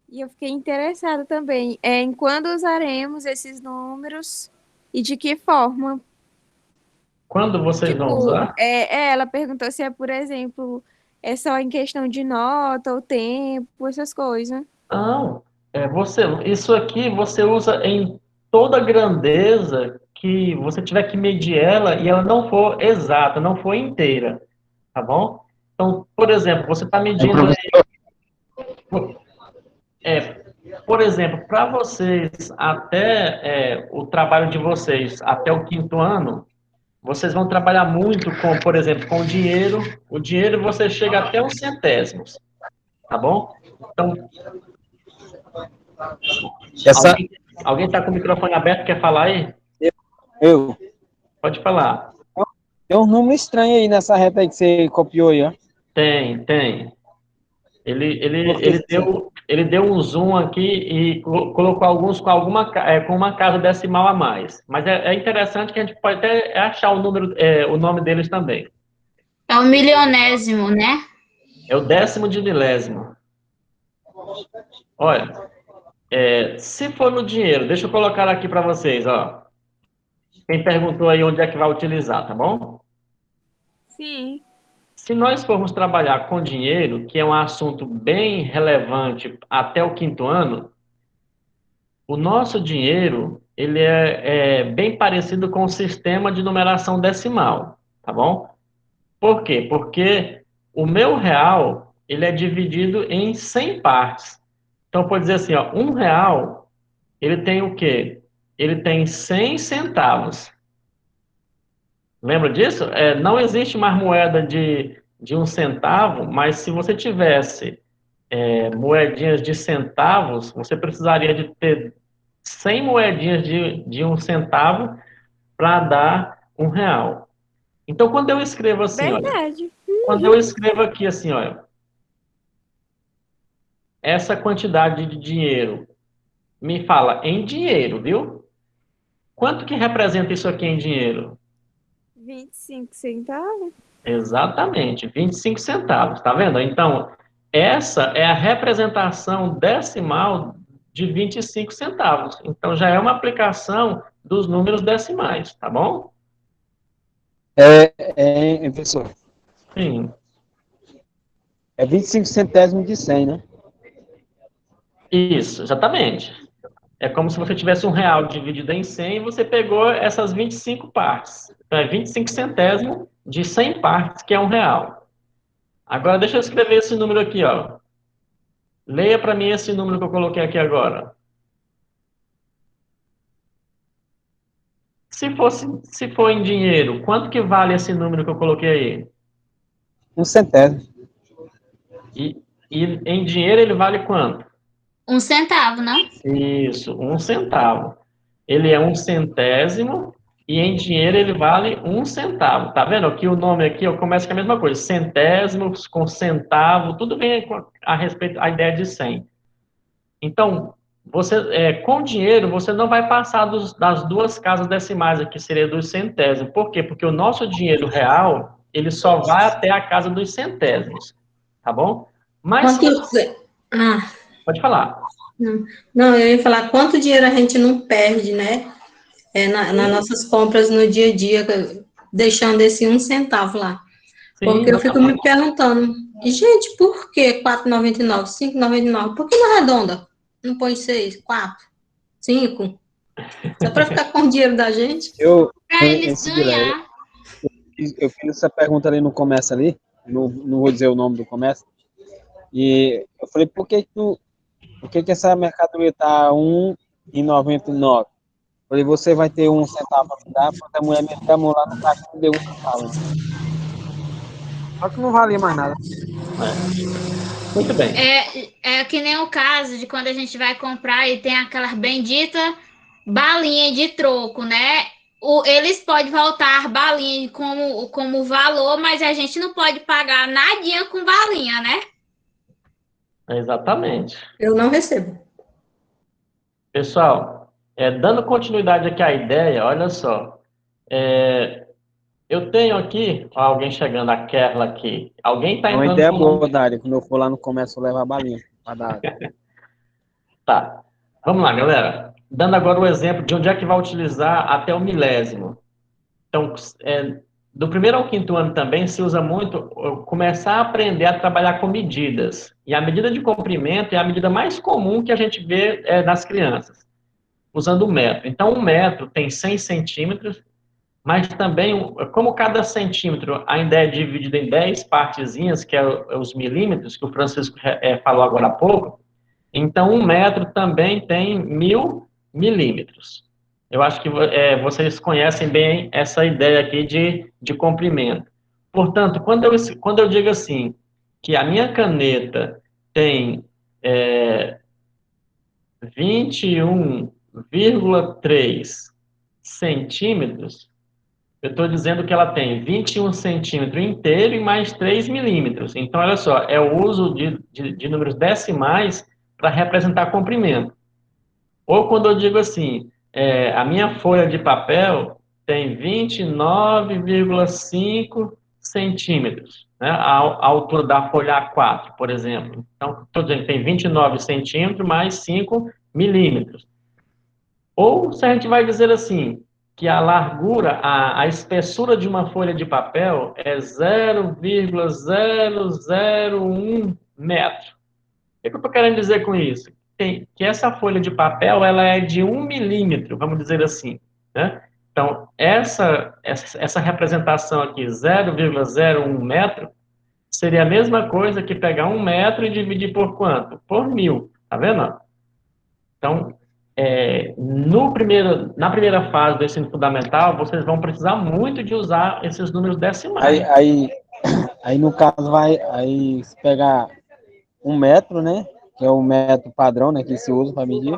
e eu fiquei interessada também, em quando usaremos esses números e de que forma. Quando vocês vão usar? Ela perguntou se é, por exemplo, é só em questão de nota, ou tempo, essas coisas. Não. Isso aqui você usa em toda grandeza que você tiver que medir ela e ela não for exata, não for inteira. Tá bom? Então, por exemplo, você está medindo aí. Por exemplo, para vocês, até o trabalho de vocês, até o 5º ano, vocês vão trabalhar muito com, por exemplo, com o dinheiro. O dinheiro você chega até os centésimos, tá bom? Então, alguém está com o microfone aberto, quer falar aí? Eu. Pode falar. Tem um número estranho aí nessa reta aí que você copiou aí, ó. Tem. Ele deu um zoom aqui e colocou alguns com uma casa decimal a mais. Mas é interessante que a gente pode até achar o nome deles também. É o milionésimo, né? É o 10º de milésimo. Olha, se for no dinheiro, deixa eu colocar aqui para vocês, ó. Quem perguntou aí onde é que vai utilizar, tá bom? Sim. Se nós formos trabalhar com dinheiro, que é um assunto bem relevante até o 5º ano, o nosso dinheiro, ele é bem parecido com o sistema de numeração decimal, tá bom? Por quê? Porque o meu real, ele é dividido em 100 partes. Então, pode dizer assim, ó, R$1, ele tem o quê? Ele tem 100 centavos. Lembra disso? Não existe mais moeda de 1 centavo, mas se você tivesse moedinhas de centavos, você precisaria de ter 100 moedinhas de 1 centavo para dar R$1. Então, quando eu escrevo assim, Verdade. olha, quando eu escrevo aqui assim, olha, essa quantidade de dinheiro me fala em dinheiro, viu? Quanto que representa isso aqui em dinheiro? 25 centavos? Exatamente, 25 centavos, tá vendo? Então, essa é a representação decimal de 25 centavos. Então, já é uma aplicação dos números decimais, tá bom? Professor. Sim. É 25 centésimos de 100, né? Isso, exatamente. É como se você tivesse R$1 dividido em 100 e você pegou essas 25 partes. Então, é 25 centésimos de 100 partes, que é R$1. Agora, deixa eu escrever esse número aqui, ó. Leia para mim esse número que eu coloquei aqui agora. Se for em dinheiro, quanto que vale esse número que eu coloquei aí? 1 centésimo. E em dinheiro ele vale quanto? 1 centavo, não? Isso, 1 centavo. Ele é 1 centésimo e em dinheiro ele vale 1 centavo. Tá vendo? Aqui o nome aqui ó, começa com a mesma coisa. Centésimos com centavo, tudo vem a respeito a ideia de 100. Então, com dinheiro, você não vai passar das duas casas decimais aqui, seria dos centésimos. Por quê? Porque o nosso dinheiro real, ele só vai até a casa dos centésimos. Tá bom? Mas, pode falar. Não, eu ia falar quanto dinheiro a gente não perde, né? Nas nossas compras no dia a dia, deixando esse 1 centavo lá. Sim, Porque eu fico me exatamente. perguntando, gente, por que R$ 4,99, R$ 5,99? Por que não arredonda? Não põe 6, 4, 5? Só para ficar com o dinheiro da gente? Para eles ganhar. Eu fiz essa pergunta ali no comércio ali, não vou dizer o nome do comércio, e eu falei, por que essa mercadoria está R$ 1,99? Falei, você vai ter 1 centavo para me dar, porque a mulher me chamou lá no caixa e deu 1 centavo. Só que não valia mais nada. Muito bem. É que nem o caso de quando a gente vai comprar e tem aquelas benditas balinhas de troco, né? Eles podem voltar balinha como valor, mas a gente não pode pagar nadinha com balinha, né? Exatamente. Eu não recebo. Pessoal, dando continuidade aqui à ideia, olha só. Eu tenho aqui, ó, alguém chegando, a Kerla aqui. Alguém está É uma entrando ideia com boa, Dário. Quando eu for lá no comércio, eu levo a balinha para dar. Tá. Vamos lá, galera. Dando agora o exemplo de onde é que vai utilizar até o milésimo. Então, do primeiro ao quinto ano também se usa muito começar a aprender a trabalhar com medidas. E a medida de comprimento é a medida mais comum que a gente vê nas crianças, usando o metro. Então, um metro tem 100 centímetros, mas também, como cada centímetro ainda é dividido em 10 partezinhas, que é os milímetros, que o Francisco falou agora há pouco, então 1 metro também tem 1.000 milímetros. Eu acho que vocês conhecem bem essa ideia aqui de comprimento. Portanto, quando eu digo assim, que a minha caneta tem 21,3 centímetros, eu estou dizendo que ela tem 21 centímetros inteiro e mais 3 milímetros. Então, olha só, é o uso de números decimais para representar comprimento. Ou quando eu digo assim, a minha folha de papel tem 29,5 centímetros, né, a altura da folha A4, por exemplo. Então, estou dizendo que tem 29 centímetros mais 5 milímetros. Ou se a gente vai dizer assim, que a largura, a espessura de uma folha de papel é 0,001 metro. O que eu estou querendo dizer com isso? Que essa folha de papel ela é de 1 milímetro, vamos dizer assim, né? Então, essa representação aqui, 0,01 metro, seria a mesma coisa que pegar 1 metro e dividir por quanto? Por 1.000, tá vendo? Então, na primeira fase do ensino fundamental, vocês vão precisar muito de usar esses números decimais. Aí no caso, se pegar 1 metro, né? Que é o metro padrão, né? Que se usa para medir.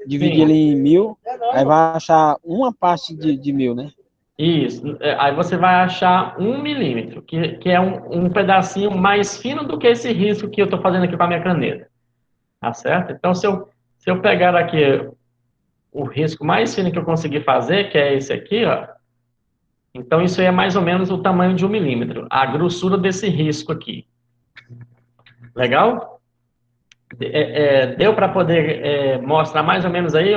Dividir ele em 1.000, aí vai achar uma parte de 1.000, né? Isso. Aí você vai achar 1 milímetro, que é um pedacinho mais fino do que esse risco que eu estou fazendo aqui com a minha caneta. Tá certo? Então, se eu pegar aqui o risco mais fino que eu conseguir fazer, que é esse aqui, ó, então isso aí é mais ou menos o tamanho de 1 milímetro, a grossura desse risco aqui. Legal? Deu para poder mostrar mais ou menos aí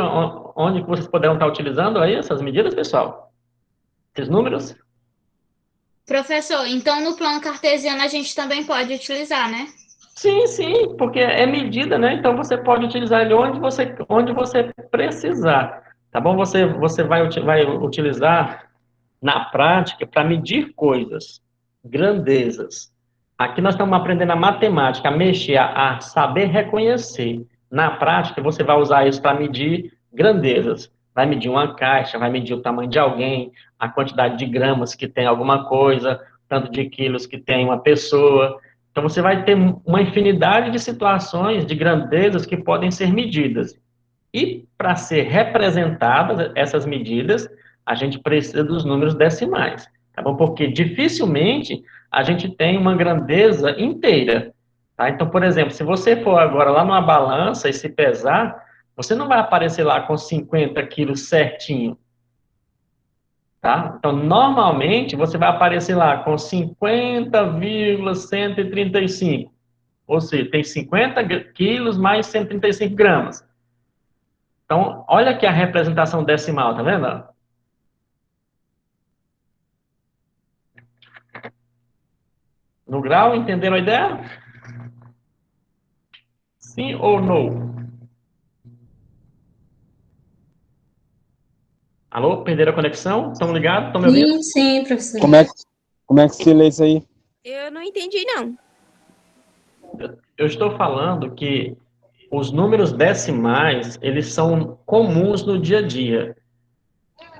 onde que vocês poderão estar utilizando aí essas medidas, pessoal? Esses números? Professor, então no plano cartesiano a gente também pode utilizar, né? Sim, porque é medida, né? Então você pode utilizar ele onde você precisar, tá bom? Você vai utilizar na prática para medir coisas, grandezas. Aqui nós estamos aprendendo a matemática, a mexer, a saber reconhecer. Na prática, você vai usar isso para medir grandezas. Vai medir uma caixa, vai medir o tamanho de alguém, a quantidade de gramas que tem alguma coisa, tanto de quilos que tem uma pessoa. Então, você vai ter uma infinidade de situações, de grandezas que podem ser medidas. E, para ser representadas essas medidas, a gente precisa dos números decimais, tá bom? Porque dificilmente a gente tem uma grandeza inteira, tá? Então, por exemplo, se você for agora lá numa balança e se pesar, você não vai aparecer lá com 50 quilos certinho, tá? Então, normalmente, você vai aparecer lá com 50,135, ou seja, tem 50 quilos mais 135 gramas. Então, olha aqui a representação decimal, tá vendo? No grau, entenderam a ideia? Sim ou não? Alô, perderam a conexão? Estão ligados? Estão me ouvindo? Sim, sim, professor. Como é que se lê isso aí? Eu não entendi, não. Eu estou falando que os números decimais, eles são comuns no dia a dia.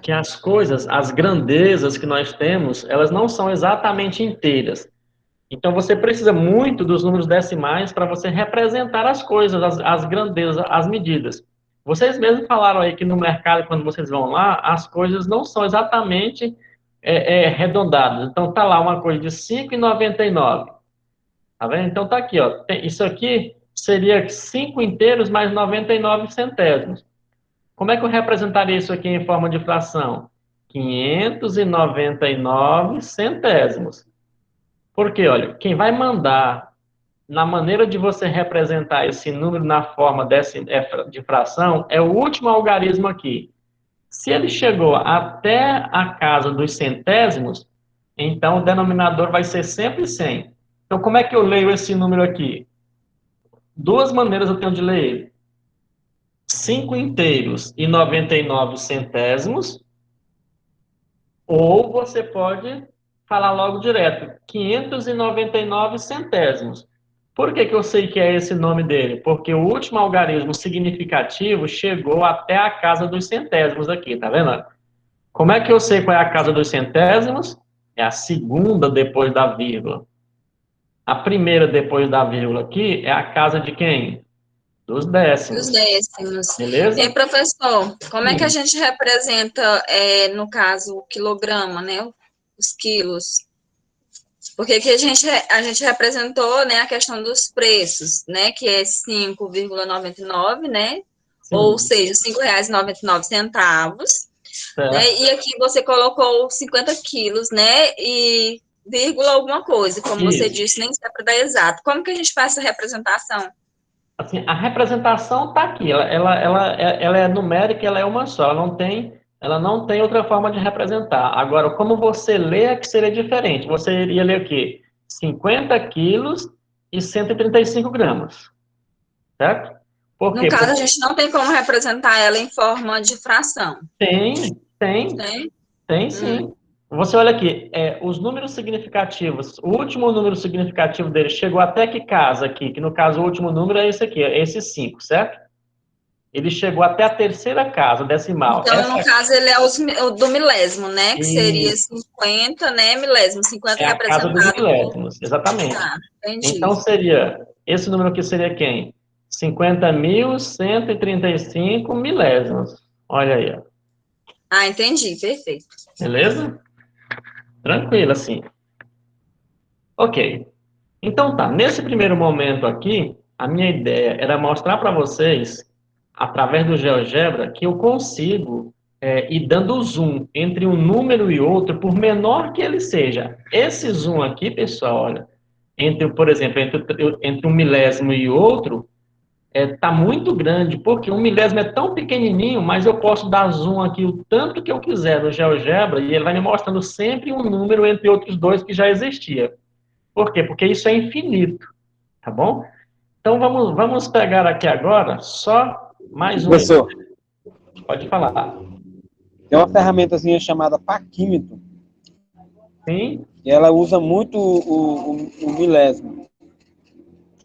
Que as coisas, as grandezas que nós temos, elas não são exatamente inteiras. Então, você precisa muito dos números decimais para você representar as coisas, as grandezas, as medidas. Vocês mesmos falaram aí que no mercado, quando vocês vão lá, as coisas não são exatamente arredondadas. Então, tá lá uma coisa de 5,99. Tá vendo? Então, tá aqui, ó. Isso aqui seria 5 inteiros mais 99 centésimos. Como é que eu representaria isso aqui em forma de fração? 599 centésimos. Porque, olha, quem vai mandar na maneira de você representar esse número na forma de fração é o último algarismo aqui. Se ele chegou até a casa dos centésimos, então o denominador vai ser sempre 100. Então, como é que eu leio esse número aqui? Duas maneiras eu tenho de ler ele. 5 inteiros e 99 centésimos, ou você pode falar logo direto, 599 centésimos. Por que eu sei que é esse nome dele? Porque o último algarismo significativo chegou até a casa dos centésimos aqui, tá vendo? Como é que eu sei qual é a casa dos centésimos? É a segunda depois da vírgula. A primeira depois da vírgula aqui é a casa de quem? Dos décimos. Os décimos. Beleza? E, professor, como é que a Sim. gente representa, no caso, o quilograma, né? Os quilos? Porque aqui a gente representou, né, a questão dos preços, né? Que é 5,99, né? Sim. Ou seja, R$5,99, né? Certo. E aqui você colocou 50 quilos, né? E vírgula alguma coisa, como você Isso. disse, nem sempre dá exato. Como que a gente faz essa representação? Assim, a representação está aqui, ela é numérica, ela é uma só, ela não tem outra forma de representar. Agora, como você lê é que seria diferente. Você iria ler o quê? 50 quilos e 135 gramas, certo? Por No quê? caso, a Porque gente não tem como representar ela em forma de fração. tem Tem? sim. Você olha aqui, os números significativos, o último número significativo dele chegou até que casa aqui, que no caso o último número é esse aqui, é esse 5, certo? Ele chegou até a terceira casa decimal. Então, no caso, ele é o do milésimo, né? Que seria 50, né? Milésimo. 50 É a casa dos representado por... milésimos, exatamente. Tá, entendi. Então seria, esse número aqui seria quem? 50.135 milésimos. Olha aí, ó. Ah, entendi, perfeito. Beleza? Tranquilo, assim. Ok. Então tá, nesse primeiro momento aqui, a minha ideia era mostrar para vocês, através do GeoGebra, que eu consigo ir dando zoom entre um número e outro, por menor que ele seja. Esse zoom aqui, pessoal, olha, por exemplo, entre um milésimo e outro, tá muito grande, porque um milésimo é tão pequenininho, mas eu posso dar zoom aqui o tanto que eu quiser no GeoGebra, e ele vai me mostrando sempre um número entre outros dois que já existia. Por quê? Porque isso é infinito, tá bom? Então, vamos pegar aqui agora só mais um. Professor, Pode falar. tem uma ferramentazinha chamada Paquímetro, Sim, e ela usa muito o milésimo.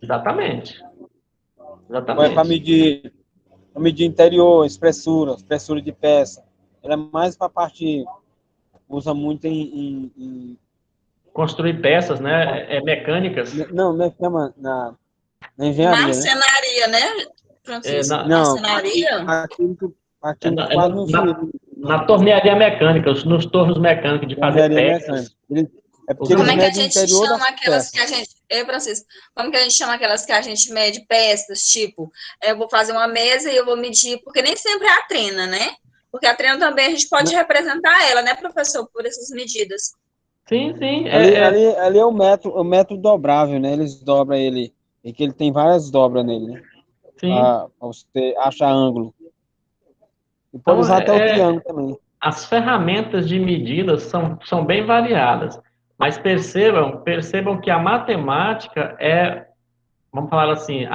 exatamente. Para medir interior, espessura de peça. Ela é mais para a parte, usa muito em construir peças, né, mecânicas. Não, como é que chama? Na engenharia, né? Marcenaria, né, Francisco? Não, Marcenaria? aquilo que quase não se usa. Na tornearia mecânica, nos tornos mecânicos de fazer Engenharia peças. mecânica. É porque Como eles é que a medem o gente interior das chama aquelas peças. que a gente... Francisco, como que a gente chama aquelas que a gente mede peças? Tipo, eu vou fazer uma mesa e eu vou medir, porque nem sempre é a trena, né? Porque a trena também a gente pode representar ela, né, professor, por essas medidas. Sim, sim. Ali é o método dobrável, né? Eles dobram ele, e que ele tem várias dobras nele, né? Sim. Para você achar ângulo. E pode Então, usar até o triângulo também. as ferramentas de medidas são bem variadas, mas percebam que a matemática vamos falar assim,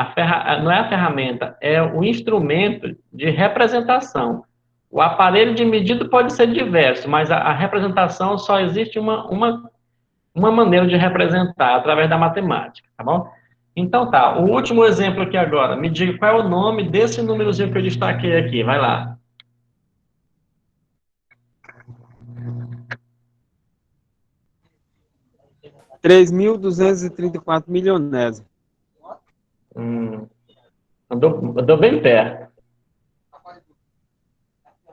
não é a ferramenta, é o instrumento de representação. O aparelho de medida pode ser diverso, mas a representação só existe uma maneira de representar, através da matemática, tá bom? Então tá, o último exemplo aqui agora, me diga qual é o nome desse númerozinho que eu destaquei aqui, vai lá. — 3.234 milionésimo. Andou bem perto.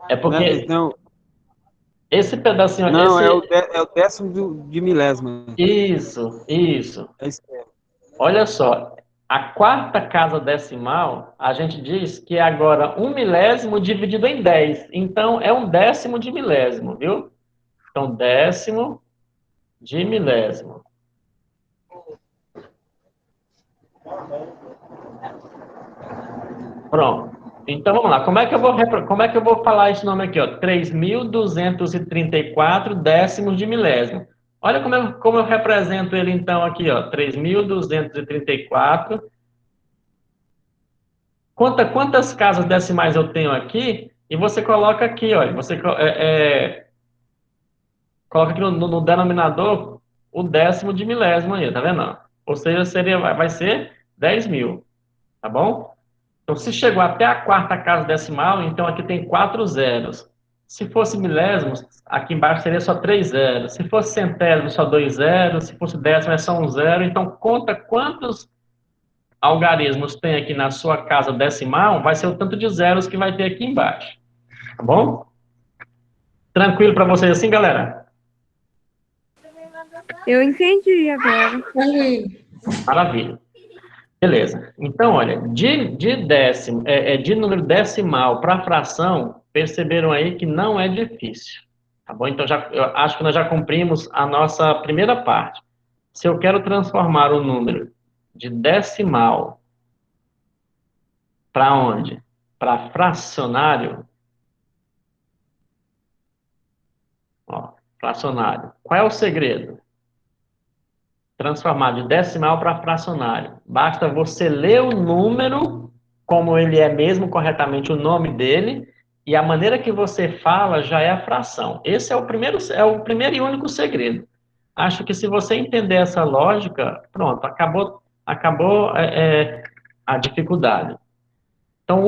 É porque Não, esse pedacinho... não é o décimo de milésimo. Isso. É isso mesmo. Olha só, a quarta casa decimal, a gente diz que é agora 1 milésimo dividido em 10. Então, é 1/10 de milésimo, viu? Então, 10º de milésimo. Pronto. Então, vamos lá. Como é que eu vou falar esse nome aqui, ó? 3.234 décimos de milésimo. Olha como eu represento ele, então, aqui, ó. 3.234. Conta quantas casas decimais eu tenho aqui e você coloca aqui, olha. Você coloca aqui no denominador o décimo de milésimo aí, tá vendo? Ou seja, vai ser 10.000, tá bom? Então, se chegou até a quarta casa decimal, então aqui tem 4 zeros. Se fosse milésimos, aqui embaixo seria só 3 zeros. Se fosse centésimo, só 2 zeros. Se fosse décimo, é só 1 zero. Então, conta quantos algarismos tem aqui na sua casa decimal, vai ser o tanto de zeros que vai ter aqui embaixo. Tá bom? Tranquilo para vocês assim, galera? Eu entendi agora. Maravilha. Beleza. Então, olha, de número decimal para fração, perceberam aí que não é difícil. Tá bom? Então, eu acho que nós já cumprimos a nossa primeira parte. Se eu quero transformar o número de decimal para onde? Para fracionário. Ó, fracionário. Qual é o segredo? Transformar de decimal para fracionário. Basta você ler o número, como ele é mesmo corretamente o nome dele, e a maneira que você fala já é a fração. Esse é o primeiro e único segredo. Acho que se você entender essa lógica, pronto, acabou a dificuldade. Então,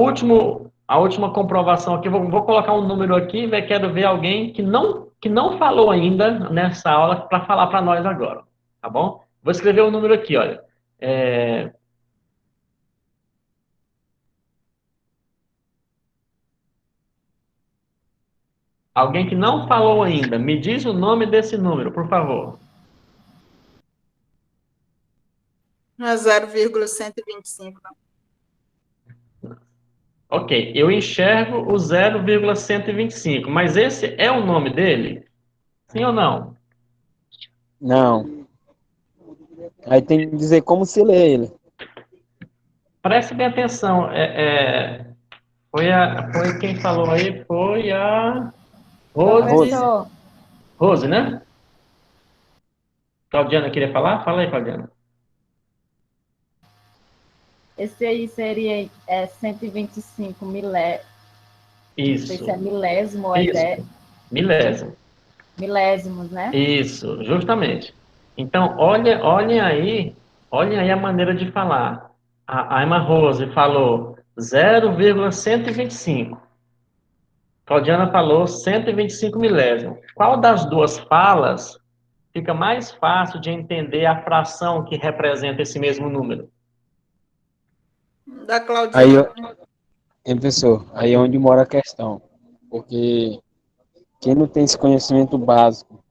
a última comprovação aqui, vou colocar um número aqui, quero ver alguém que não falou ainda nessa aula para falar para nós agora, tá bom? Vou escrever o número aqui, olha. Alguém que não falou ainda, me diz o nome desse número, por favor. Não é 0,125, não. Ok, eu enxergo o 0,125, mas esse é o nome dele? Sim ou não? Não. Aí tem que dizer como se lê ele. Preste bem atenção. Foi quem falou aí, foi a Rose. Rose, né? Claudiana queria falar? Fala aí, Claudiana. Esse aí seria 125 milésimo. Isso. Não sei se é milésimo ou milésimo. Milésimos, né? Isso, justamente. Então, olhem aí a maneira de falar. A Emma Rose falou 0,125. Claudiana falou 125 milésimo. Qual das duas falas fica mais fácil de entender a fração que representa esse mesmo número? Da Claudinha. Aí, professor, aí é onde mora a questão. Porque quem não tem esse conhecimento básico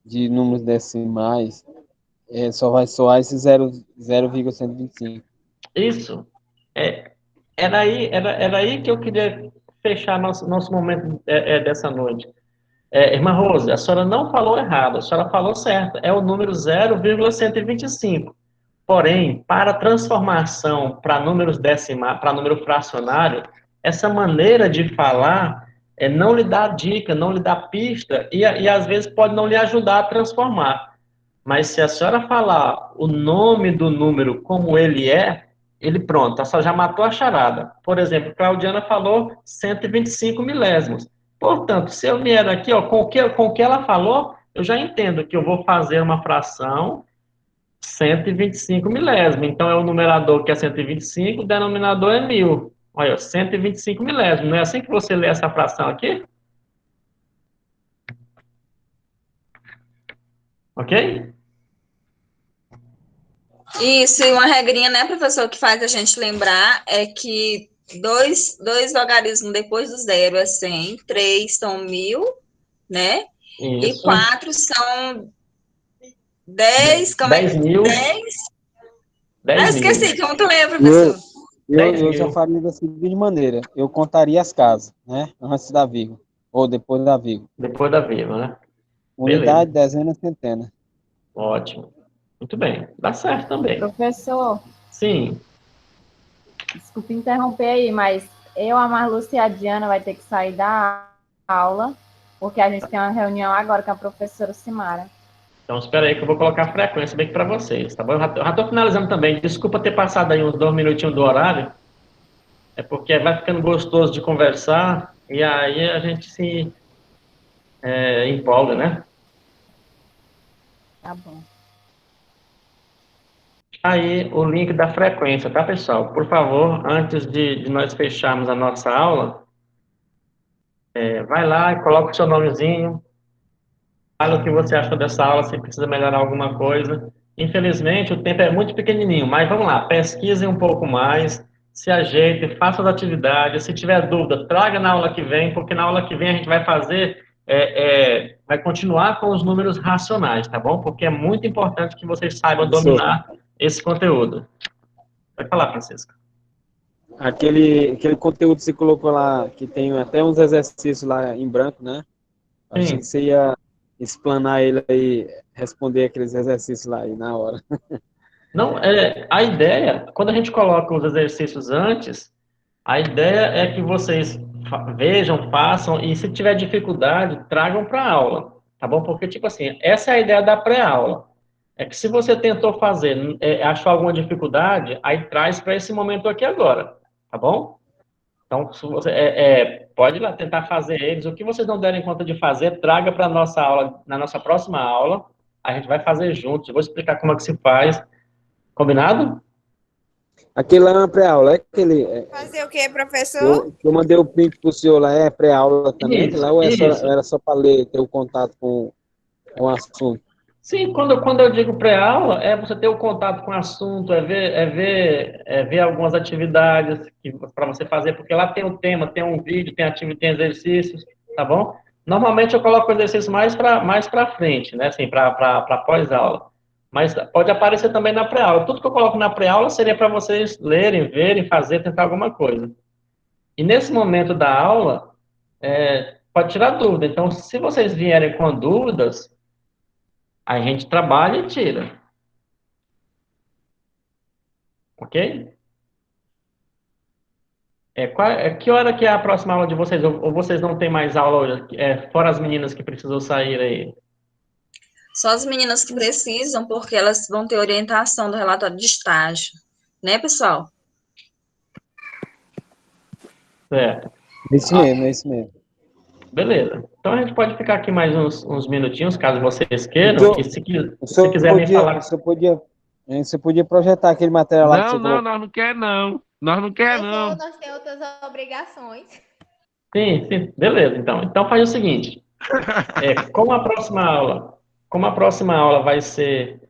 de números decimais, só vai soar esse 0,125. Isso. Era aí que eu queria fechar nosso momento dessa noite. Irmã Rose, a senhora não falou errado, a senhora falou certo. É o número 0,125. Porém, para transformação para números decimais, para número fracionário, essa maneira de falar não lhe dá dica, não lhe dá pista e às vezes pode não lhe ajudar a transformar. Mas se a senhora falar o nome do número como ele pronto, a senhora já matou a charada. Por exemplo, Claudiana falou 125 milésimos. Portanto, se eu vier aqui, ó, com o que ela falou, eu já entendo que eu vou fazer uma fração 125 milésimos. Então, é o numerador que é 125, o denominador é 1000. Olha, 125 milésimos. Não é assim que você lê essa fração aqui? Ok? Isso, e uma regrinha, né, professor, que faz a gente lembrar é que dois logaritmos depois do zero é 100, 3 são 1000, né? Isso. E 4 são 10, como 10 mil. 10? 10 esqueci, mil. como tu lembra, professor? Eu já faria da seguinte maneira, eu contaria as casas, né, antes da vírgula, ou depois da vírgula. Depois da vírgula, né? Unidade, dezena, centena. Ótimo. Muito bem. Dá certo também. Professor. Sim. Desculpe interromper aí, mas a Marlúcia e a Diana vai ter que sair da aula, porque a gente tem uma reunião agora com a professora Simara. Então, espera aí que eu vou colocar a frequência bem aqui para vocês, tá bom? Eu já estou finalizando também. Desculpa ter passado aí uns 2 minutinhos do horário. É porque vai ficando gostoso de conversar e aí a gente se empolga, né? Tá bom. Aí o link da frequência, tá, pessoal? Por favor, antes de nós fecharmos a nossa aula, vai lá e coloca o seu nomezinho, fala o que você achou dessa aula, se precisa melhorar alguma coisa. Infelizmente, o tempo é muito pequenininho, mas vamos lá, pesquise um pouco mais, se ajeite, faça as atividades. Se tiver dúvida, traga na aula que vem, porque na aula que vem a gente vai fazer, vai continuar com os números racionais, tá bom? Porque é muito importante que vocês saibam dominar esse conteúdo. Vai falar, Francisco. Aquele conteúdo que você colocou lá, que tem até uns exercícios lá em branco, né? Achei que você ia explanar ele aí, responder aqueles exercícios lá aí na hora. Não, a ideia, quando a gente coloca os exercícios antes, a ideia é que vocês vejam, façam, e se tiver dificuldade, tragam para a aula, tá bom? Porque, tipo assim, essa é a ideia da pré-aula. É que se você tentou fazer, achou alguma dificuldade, aí traz para esse momento aqui agora, tá bom? Então, se você, pode ir lá tentar fazer eles. O que vocês não derem conta de fazer, traga para a nossa aula, na nossa próxima aula, a gente vai fazer juntos. Eu vou explicar como é que se faz. Combinado? Aquele lá é uma pré-aula, é aquele... Fazer o quê, professor? Eu mandei o print pro senhor lá, é pré-aula também? Isso, lá ou era só para ler, ter o contato com o assunto? Sim, quando eu digo pré-aula, é você ter o contato com o assunto, ver algumas atividades para você fazer, porque lá tem o tema, tem um vídeo, tem exercícios, tá bom? Normalmente eu coloco o exercício mais para frente, né, assim, para pós-aula. Mas pode aparecer também na pré-aula. Tudo que eu coloco na pré-aula seria para vocês lerem, verem, fazer, tentar alguma coisa. E nesse momento da aula, pode tirar dúvida. Então, se vocês vierem com dúvidas, a gente trabalha e tira. Ok? Que hora que é a próxima aula de vocês? Ou vocês não têm mais aula hoje? Fora as meninas que precisam sair aí. Só as meninas que precisam, porque elas vão ter orientação do relatório de estágio. Né, pessoal? Certo. Isso mesmo. Beleza. Então a gente pode ficar aqui mais uns minutinhos, caso vocês queiram. Então, e se quiser me falar... Você podia projetar aquele material lá que você colocou. Nós não quer não. Nós não quer não. Nós temos outras obrigações. Sim. Beleza, então. Então faz o seguinte. Como a próxima aula como a próxima aula vai ser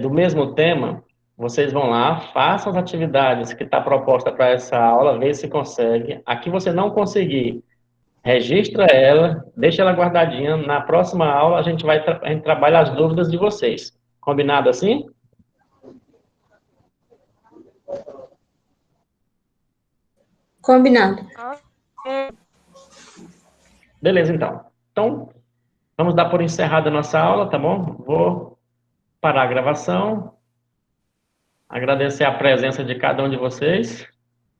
do mesmo tema, vocês vão lá, façam as atividades que está proposta para essa aula, vê se consegue. Aqui você não conseguir, registra ela, deixa ela guardadinha. Na próxima aula a gente trabalha as dúvidas de vocês. Combinado assim? Combinado. Beleza, então. Então, vamos dar por encerrada a nossa aula, tá bom? Vou parar a gravação. Agradecer a presença de cada um de vocês.